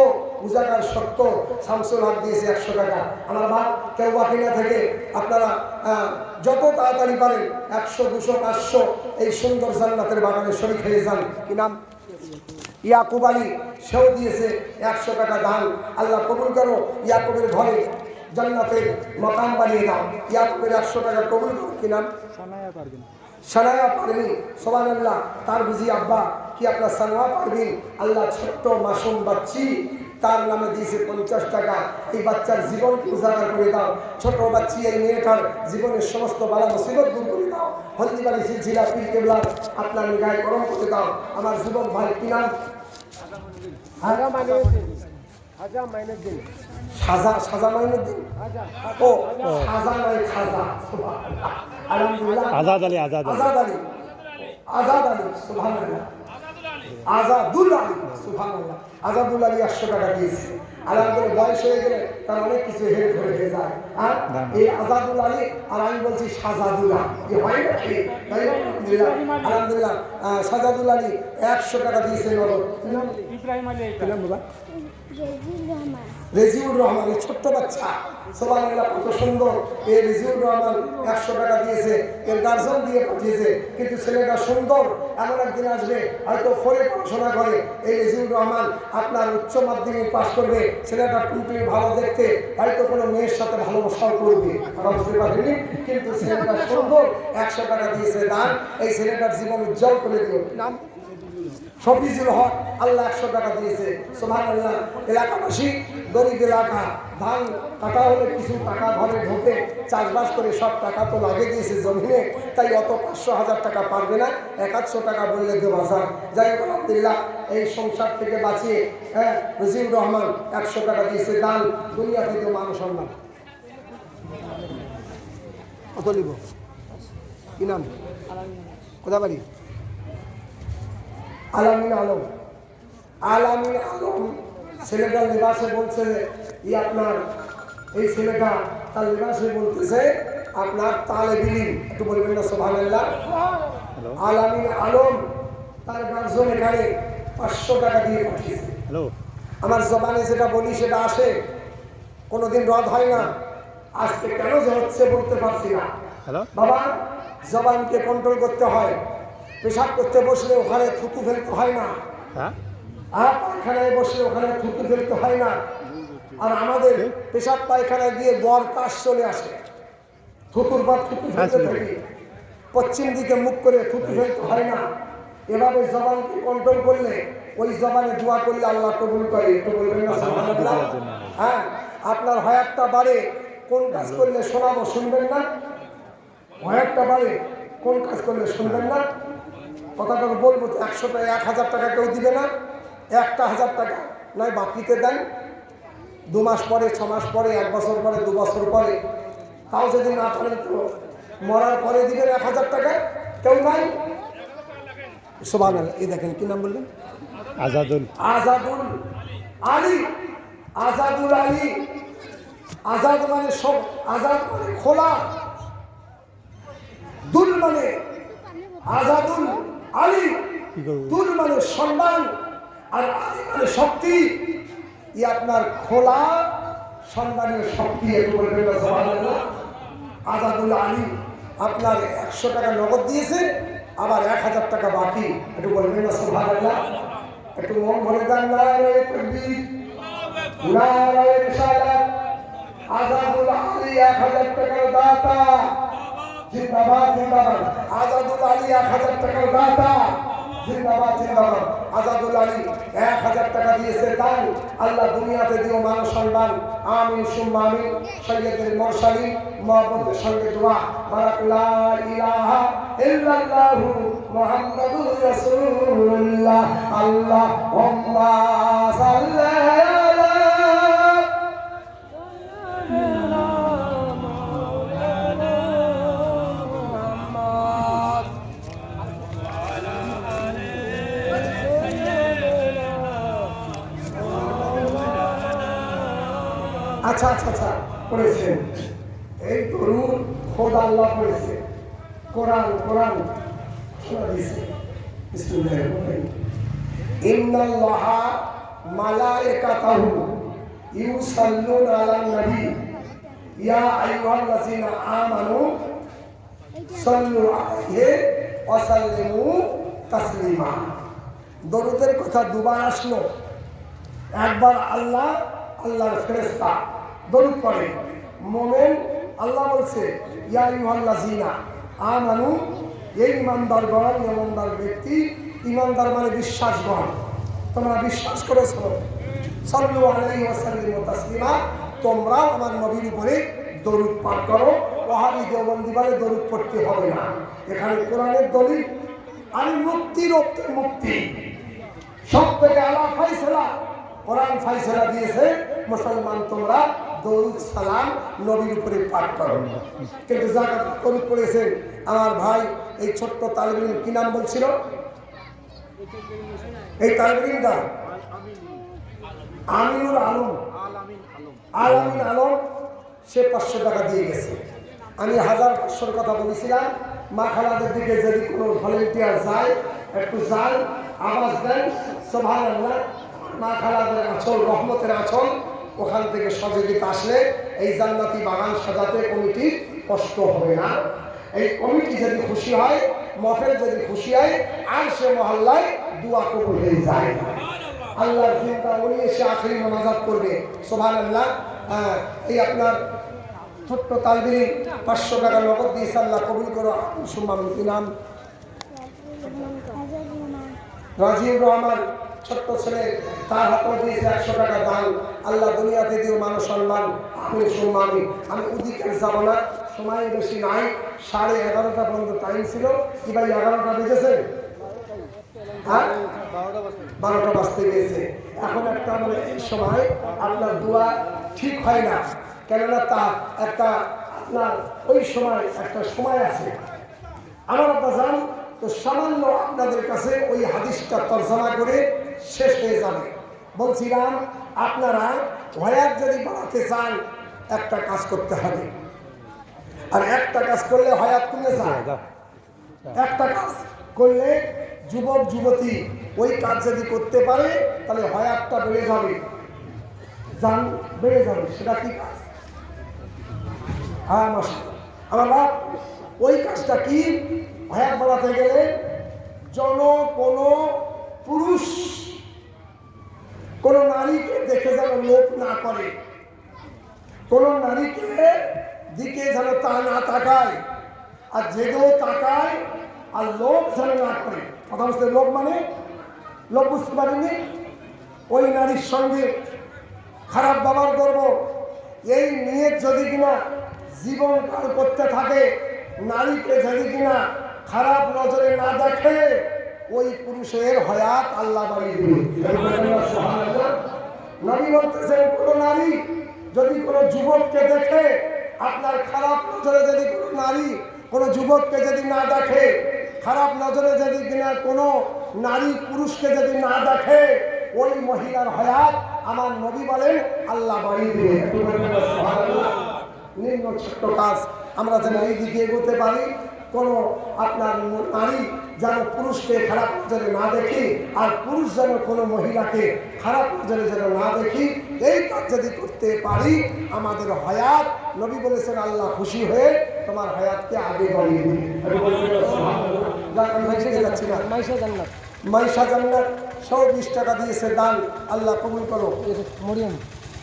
উজাগার সত্য। শামসুল হক দিয়েছে 100 টাকা। আমার বাপ কেউ বাকিনা থেকে আপনারা যত তাড়াতাড়ি পারেন 100, 200, 500 এই সুন্দর জান্নাতের বাগানে শরীক হয়ে যান। কি নাম? ইয়াকুব আলী, সেও দিয়েছে 100 টাকা দান। আল্লাহ কবুল করো, ইয়াকুবের ঘরে জান্নাতের মাকাম বানিয়ে দাও। ইয়াকুবের 100 টাকা কবুল করো। কি নাম? সানায়া পারভিন। সুবহানাল্লাহ। তার বুঝি আব্বা কি আপনার সানোয়া পারভিন? আল্লাহ ছোট্ট মাসুম বাচ্চি, তার নামে দিয়েছে 50 টাকা। এই বাচ্চার জীবন উজাগার করে দাও। ছোট বাচ্চি এই মেয়েটার জীবনের সমস্ত বালা মুসিবত দূর করে দাও। হলদিবাড়ি সিলসিলা পীর কেবলার আপনার নিগায় করম করে দাও। আমার যুবক ভাই কি নাম? সাজা, সাজা মাইনুদ্দিন। ও সাজা নয় খাজা। আলহামদুলিল্লাহ। আজাদ আলী, আজাদ আলী, আজাদ আলী। সুবহানাল্লাহ। আজাদুল আলী। সুবহানাল্লাহ। আজাদুল আলী 100 টাকা দিয়েছে। আলহামদুলিল্লাহ। বয়স হয়ে গেলে তার অনেক কিছু হেরে ধরে হয়ে যায়। হ্যাঁ, এই আজাদুল আলী আর আমি বলছি সাজাদুল্লাহ, এ হয় নাকি? আলহামদুলিল্লাহ। সাজাদুল আলী 100 টাকা দিয়েছে। ইব্রাহিম আলী। বাবা রেজিউর রহমান, এই ছোট্ট বাচ্চা। সুবহানাল্লাহ, কত সুন্দর। এই রেজিউর রহমান 100 টাকা দিয়েছে। এর গার্জন দিয়ে পাঠিয়েছে, কিন্তু ছেলেটা সুন্দর। এমন একদিন আসবে হয়তো ফোরে পড়াশোনা করে এই রেজিউর রহমান, আপনার উচ্চ মাধ্যমিক পাস করবে। ছেলেটা টুনটুনি ভালো দেখতে, হয়তো কোনো মেয়ের সাথে ভালোবাসাও করবে, বুঝতে পারেনি। কিন্তু ছেলেটা সুন্দর, 100 টাকা দিয়েছে দান। এই ছেলেটার জীবন উজ্জ্বল করে দিল। নাম? শফিজুল হক। আল্লাহ 100 টাকা দিয়েছে। সুবহানাল্লাহ। এলাকাবাসী গরিব এলাকা, ধান কাটা হলে কিছু টাকা ঘরে ঢোকে, চাষবাস করে সব টাকা তো লাগিয়ে দিয়েছে জমিনে, তাই অত 500-1000 টাকা পারবে না, 100 টাকা বললে দেওয়া যায়। যাই হোক আলহামদুলিল্লাহ, এই সংসার থেকে বাঁচিয়ে রজিউর রহমান 100 টাকা দিয়েছে দান, দুনিয়া থেকে মান সম্মান। কত নিব? কি নাম? কোথা বাড়ি? আলামিন আলম। আলামিন আলম ছেলেটার লেবাসে বলছে আপনার, এই ছেলেটা তার লেবাসে বলতেছে আপনার তালেবিলিম, একটু বলবেন না সুবহানাল্লাহ। আলামিন আলম তার গার্জন এখানে 500 টাকা দিয়ে পাঠিয়েছে। আমার জবানে যেটা বলি সেটা আসে, কোনোদিন রদ হয় না। আজকে কেন যে হচ্ছে বলতে পারছি না। বাবা, জবানকে কন্ট্রোল করতে হয়। পেশাব করতে বসলে ওখানে থুতু ফেলতে হয় না, আর পায়খানায় বসলে ওখানে থুতু ফেলতে হয় না। আর আমাদের পেশাব পায়খানায় গিয়ে বর কাশ চলে আসে, থুতুর পর থুতু ফেলতে থাকি। পশ্চিম দিকে মুখ করে থুতু ফেলতে হয় না। এভাবে জবানকে কন্ট্রোল করলে, ওই জবানে দোয়া করলে আল্লাহ কবুল করে। একটু বলবেন না সুবহানাল্লাহ? হ্যাঁ, আপনার হয়াতটা বাড়ে কোন কাজ করলে শোনাবো, শুনবেন না? হয়াতটা বাড়ে কোন কাজ করলে শুনবেন না? কথাটা বলবো। 100 টাকা, 1000 টাকা কেউ দিবে না। 1000 টাকা নয় বাকিতে দেন, 2 মাস পরে, 6 মাস পরে, 1 বছর পরে, 2 বছর পরে। তাও যদি না পারেন তো মরার পরে দিবেন 1000 টাকা। কেউ নাই? সুবহানাল্লাহ। এই দেখেন কি নাম বললেন? আজাদুল। আজাদুল আলী। আজাদুল আলী। আজাদ মানে সব, আজাদ মানে খোলা, দুল মানে আজাদুল আলী, দুল মানে সম্মান, আর আলী মানে শক্তি। ই আপনার খোলা সম্মানের শক্তি। একটু বলবেন না সুবহানাল্লাহ? আজাদুল আলী আপনার 100 টাকা নগদ দিয়েছে, আবার 1000 টাকা বাকি। একটু বলবেন না সুবহানাল্লাহ? একটু মন ভরে দেন নারায়ে তাকবীর, নারায়ে রিসালাত। আজাদুল আলী 1000 টাকার দাতা, জিন্দাবাদ জিন্দাবাদ। আজাদুল আলী 1000 টাকার দাতা, জিন্দাবাদ জিন্দাবাদ। আজাদুল আলী 1000 টাকা দিয়েছে দান। আল্লাহ দুনিয়াতে দিও মান সম্মান, আমিন সুম্মা আমিন। সৈয়দুল মুরসালিন মুহাম্মদের সঙ্গে দোয়া, বারাকাল্লা ইলাহা ইল্লাল্লাহু মুহাম্মাদুর রাসূলুল্লাহ। আল্লাহুম্মা সাল্লি আলা আচ্ছা আচ্ছা আচ্ছা পড়েছেন। এই দরুদ খোদ আল্লাহ পড়েছে, কোরআন কোরআন শোনা দিয়েছে। বিসমিল্লাহির রহমানির রহিম। ইন্নাল্লাহা মালায়েকাতাহু ইউসাল্লুনা আলান নবী ইয়া আইয়ুহাল্লাযীনা আমানু সাল্লু আলাইহি ওয়া সাল্লিমু তাসলিমা। দরুদের কথা দুবার আসলো। একবার আল্লাহ, আল্লাহর ফেরেশতা দরুদ পড়ে। মুমিন আল্লাহ বলছে ইয়া আইয়ুহাল্লাযীনা আমানু, এই ইমানদারগণ, ইমানদার ব্যক্তি, ইমানদার মানে বিশ্বাসগণ, তোমরা বিশ্বাস করেছো, সাল্লু আলাইহি ওয়া সাল্লিমু তাসলিমা, তোমরাও আমার নবীর উপরে দরুদ পাঠ করো। ওয়াহাবি দেওবন্দি বলে দরুদ পড়তে হবে না। এখানে কোরআনের দলিল। আর মুক্তির মুক্তি সব থেকে আলা ফাইসলা, কোরআন ফাইসলা দিয়েছে মুসলমান তোমরা দরুদ সালাম নবীর উপরে পাঠ করো। কিন্তু যারা দরুদ পড়েছে আমার ভাই, এই ছোট্ট তালিবিন কি নাম বলছিল? এই তালিবিনটা আমিনুল আলম, আলামিন আলম, সে 500 টাকা দিয়ে গেছে। আমি 1500 কথা বলেছিলাম। মা খালাদের দিকে যদি কোনো ভলেন্টিয়ার যায়, একটু যান, আওয়াজ দেন সুবহানাল্লাহ। মা খালাদের আঁচল, রহমতের আঁচল, ওখান থেকে সহযোগিতা আসলে এই জান্নাতি বাগান সাজাতে কমিটির কষ্ট হবে না। এই কমিটি যদি খুশি হয়, মফেল যদি খুশি হয়, আর সে মহল্লায় দোয়া কবুল হয়ে যায়। আল্লাহর চিন্তা উনি এসে আখেরি মোনাজাত করবে সুবহানাল্লাহ। এই আপনার ছোট্ট তালবির 500 টাকা নগদ দিয়েছে, আল্লাহ কবুল করো। সুম্মা কি নাম? রাজিউর রহমান, ছোট্ট ছেলে, তার হাতেও দিয়েছে 100 টাকা দান। আল্লাহ দুনিয়াতে দিও মান সম্মান, আমিন সুম্মা আমিন। আমি ওদিকে যাব না, সময় বেশি নাই। 11:30 পর্যন্ত টাইম ছিল। কি ভাই 11টা বেজেছে? হ্যাঁ 12টা বাজতে গিয়েছে। এখন একটা মানে এই সময় আপনার দোয়া ঠিক হয় না, কেননা তা একটা আপনার ওই সময় একটা সময় আছে। আমার আব্বা জান তো সামান্য আপনাদের কাছে ওই হাদিসটা তর্জমা করে শেষ হয়ে যাবে। বলছিলাম আপনারা ভয়াত যদি বাড়াতে চান, একটা কাজ করতে হবে। আর একটা কাজ করলে হয়াত কমে যায়। একটা কাজ করলে যুবক যুবতী ওই কাজ যদি করতে পারে, তাহলে হয়াতটা বেড়ে যাবে, জান বেড়ে যাবে। সেটা কি কাজ? হ্যাঁ মাশাআল্লাহ, আমার বাপ, ওই কাজটা কি? হয়াত বাড়াতে গেলে কোনো পুরুষ কোনো নারীকে দেখে যেন লোভ না করে, কোনো নারীকে দিকে যেন তা না তাকায়, আর যেগুলো তাকায় আর লোভ যেন না করে। কথা বুঝতে, লোভ মানে লোভ বুঝতে পারিনি? ওই নারীর সঙ্গে খারাপ ব্যবহার করব, এই নিয়ে যদি কিনা জীবনকাল করতে থাকে, নারীকে যদি কিনা খারাপ নজরে না দেখে, ওই পুরুষের হয়াত আল্লাহ বাড়িয়ে দিবে। নবী বলতেছেন, কোনো নারী যদি কোনো যুবককে দেখে, আপনার খারাপ নজরে যদি কোনো নারী কোনো যুবককে যদি না দেখে, খারাপ নজরে যদি কিনা কোনো নারী পুরুষকে যদি না দেখে, ওই মহিলার হয়াত আমার নবী বলেন আল্লাহ বাড়িয়ে দিবে। নিম্ন ছোট্ট কাজ আমরা যেন এই দিকে এগোতে পারি। কোনো আপনার নারী যেন পুরুষকে খারাপ নজরে না দেখি, আর পুরুষ যেন কোনো মহিলাকে খারাপ নজরে যেন না দেখি। এই কাজ যদি করতে পারি, আমাদের হয়াত, নবী বলেছেন আল্লাহ খুশি হয়ে তোমার হায়াতকে আগে বাড়িয়ে দিবে। যাচ্ছি না, মাইশা জান্নাত 120 টাকা দিয়েছে দান, আল্লাহ কবুল করো।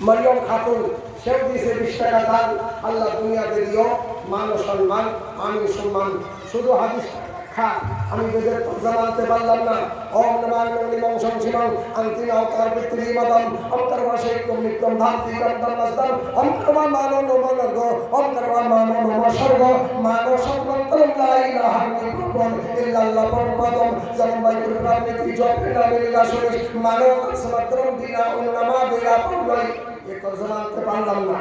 মরিয়ম খাতুন সেও দিয়েছে 20 টাকা দান, আল্লাহ দুনিয়াতে দিও মান ও সম্মান, আমি সম্মান। শুধু হাদিস খা আমি বেদের তর্জমা আনতে পারলাম না। ওম নমঃ নমঃ সংসিমং আন্তিম আওতার পিতৃ মাদম অন্তর্বাসে কমিকম ধাতি কর্তম নাস্তাম অন্তর্বা মানো নমঃ নর্গ অন্তর্বা মানো নমঃ স্বর্গ মানো সর্বন্তরম লা ইলাহা ইল্লাল্লাহ পরমাদম জন্মাই কুরবানি জপে নামে লাশরি মানো সমগ্রম দিনা উন্নামা বেলা পড়লাই। এই তর্জমা আনতে পারলাম না।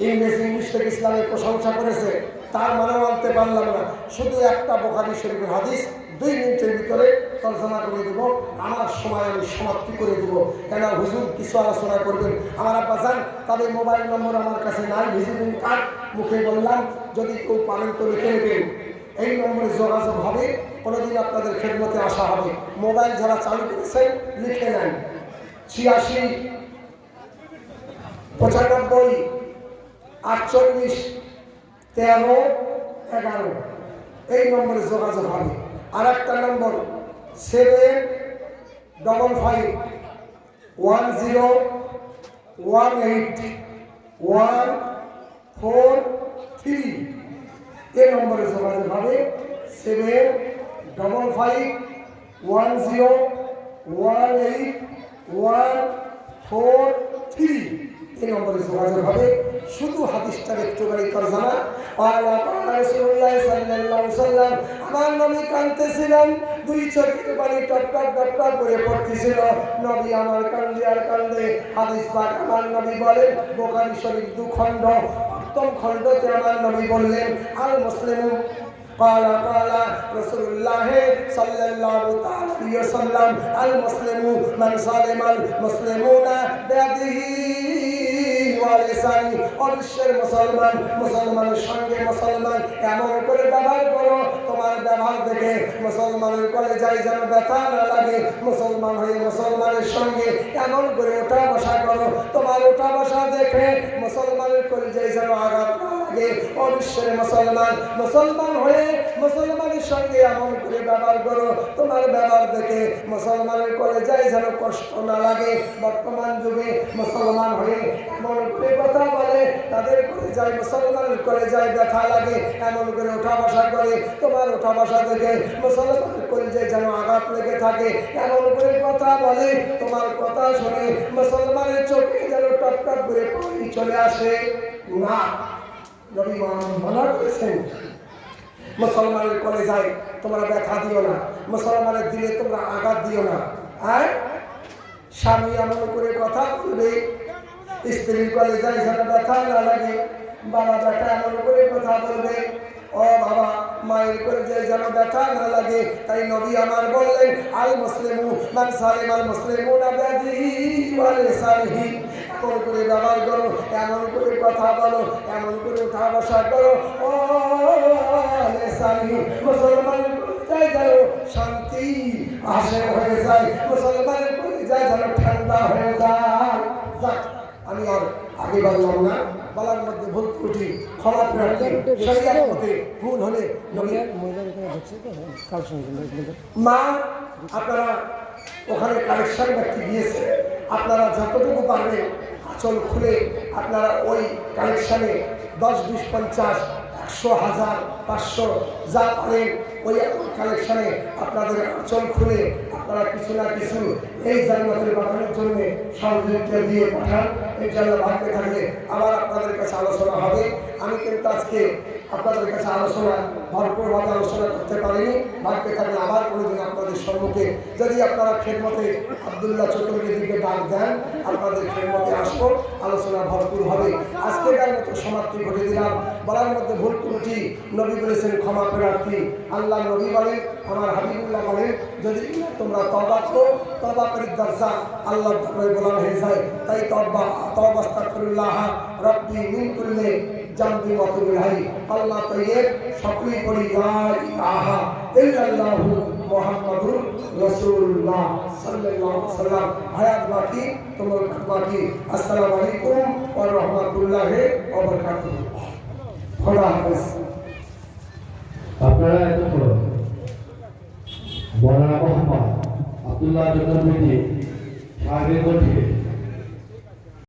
ইংলিশ থেকে ইসলামের প্রশংসা করেছে, তার মানেও আনতে পারলাম না। শুধু একটা বুখারী শরীফের হাদিস 2 মিনিটের ভিতরে তর্জমা করে দেব। আমার সময় আমি সমাপ্তি করে দেব, কেন হুজুর কিছু আলোচনা করবেন। আমার আব্বা যান, তাদের মোবাইল নম্বর আমার কাছে নাই, ভিজিটিং কার্ড মুখে বললাম, যদি কেউ পারেন তো লিখে নেবেন। এই নম্বরে যোগাযোগ হবে, কোনোদিন আপনাদের খেদমতে আসা হবে। মোবাইল যারা চালু করেছেন লিখে নেন 86 95 48 13 11 এই নম্বরে যোগাযোগ হবে। আর একটা নম্বর 7551814 এই নম্বরে যোগাযোগ হবে। 7551814 এই নম্বরে যোগাযোগ হবে। শুধু হাদিসটার একটুখানি তর্জমা। রাসূলুল্লাহ সাল্লাল্লাহু আলাইহি ওয়াসাল্লাম আমার নবী কাঁদতেছিলেন, 2 চোখের পানি টপ টপ টপ টপ করে পড়তেছিল। নবী আমার কান্দে আর কান্দে। হাদিস পাক আমার নবী বলেন, বুখারী শরীফ 2 খণ্ড, প্রথম খণ্ডতে আমার নবী বললেন আল মুসলিমু قال رسول الله صلى الله عليه وسلم المسلم من سلم المسلمون بيده ওয়ালিসানি। অবশ্যই মুসলমান মুসলমানের সঙ্গে মুসলমান এমন করে ব্যবহার করো, তোমার ব্যবহার দেখে মুসলমানের কলেজায় যেন ব্যথা না লাগে। মুসলমান হয়ে মুসলমানের সঙ্গে এমন করে ওঠা বসা করো, তোমার ওঠা বসা দেখে মুসলমানের কলেজায় যেন আঘাত না লাগে। অবশ্যই মুসলমান হয়ে মুসলমানের সঙ্গে এমন করে ব্যবহার করো, তোমার ব্যবহার দেখে মুসলমানের কলেজায় যেন কষ্ট না লাগে। বর্তমান যুগে মুসলমান হয়ে এমন করে কথা বলে, তাদের কলেজায় মুসলমানের কলেজায় ব্যথা লাগে। এমন করে ওঠা বসা করে, তোমার ওঠা বসা দেখে মুসলমানের কলেজায় যেন আঘাত লেগে থাকে। এমন করে কথা বলে, তোমার কথা শুনে মুসলমানের চোখে যেন টপ টপ করে পানি চলে আসে না। নবী মানা করেছেন মুসলমানের কলেজায় তোমরা ব্যথা দিও না, মুসলমানের দিলে তোমরা আঘাত দিও না। আর স্বামী এমন করে কথা বলবে, স্ত্রীর কলেজায় যেন ব্যথা না লাগে। বাবা বেটা এমন করে কথা বলবে, ও বাবা মায়ের কলেজায় যেন ব্যথা না লাগে। তাই নবী আমার বললেন আল মুসলিমু মান সালিমাল মুসলিমুনা বিয়াদিহি ওয়া লিসানিহি। এমন করে ব্যবহার করো, এমন করে কথা বলো, এমন করে উঠা বসা করো। ও লিসানি, মুসলমানের কলেজায় যেন শান্তি আসে হয়ে যায়, মুসলমানের কলেজায় যেন ঠান্ডা হয়ে যায়। আমি আর আগে বললাম না, বলার মধ্যে ভুল ত্রুটি ক্ষমা প্রার্থী। শরীয়তের মধ্যে ভুল হলে মা আপনারা ওখানে কালেকশন ব্যক্তি দিয়েছে, আপনারা যতটুকু পারবেন আঁচল খুলে আপনারা ওই কালেকশনে 10, 20, 50, 100, 1000, 500 যা পারেন ওই কালেকশনে আপনাদের আঁচল খুলে আপনারা কিছু না কিছু এই জান্নাতের বাগানের জন্য সহযোগিতা দিয়ে পাঠান। ইনশাআল্লাহ ভাগ্যে থাকলে আবার আপনাদের কাছে আলোচনা হবে। আমি কিন্তু আজকে আপনাদের কাছে আলোচনা ভরপুরভাবে আলোচনা করতে পারিনি। ভাগ্যে থাকলে আবার কোনোদিন আপনাদের সম্মুখে যদি আপনারা খেদমতে আব্দুল্লাহ চতুর্বেদীকে ডাক দেন, আপনাদের খেদমতে আসবো, আলোচনা ভরপুর হবে। আজকের মতো সমাপ্তি ঘটে দিলাম। বলার মধ্যে ভুল ত্রুটি নবী বলেছেন ক্ষমা প্রার্থী। আল্লাহ নবী বলেন, আমার হাবিবুল্লাহ বলেন, যদি তোমরা তওবা করো, তওবা করির দরজা আল্লাহর দরবারে বলা হয়ে যায়। তাই তওবা আস্তাগফিরুল্লাহ রাব্বি মিন কুল্লি জামবি ওয়া তুবু ইলাইহি। আল্লাহ তাইয়্যিব সকলেই পড়ি লা ইলাহা ইল্লাল্লাহু মুহাম্মাদুর রাসূলুল্লাহ সাল্লাল্লাহু আলাইহি ওয়াসাল্লাম। হায়াত বাকি, তোমার বাকি। আসসালামু আলাইকুম ওয়া রাহমাতুল্লাহি ওয়া বারাকাতুহু। খোদা হাফেজ। আপনারা এতক্ষণ মৌলানা মোহাম্মদ আব্দুল্লাহ চতুর্বেদী সাহেবের কণ্ঠে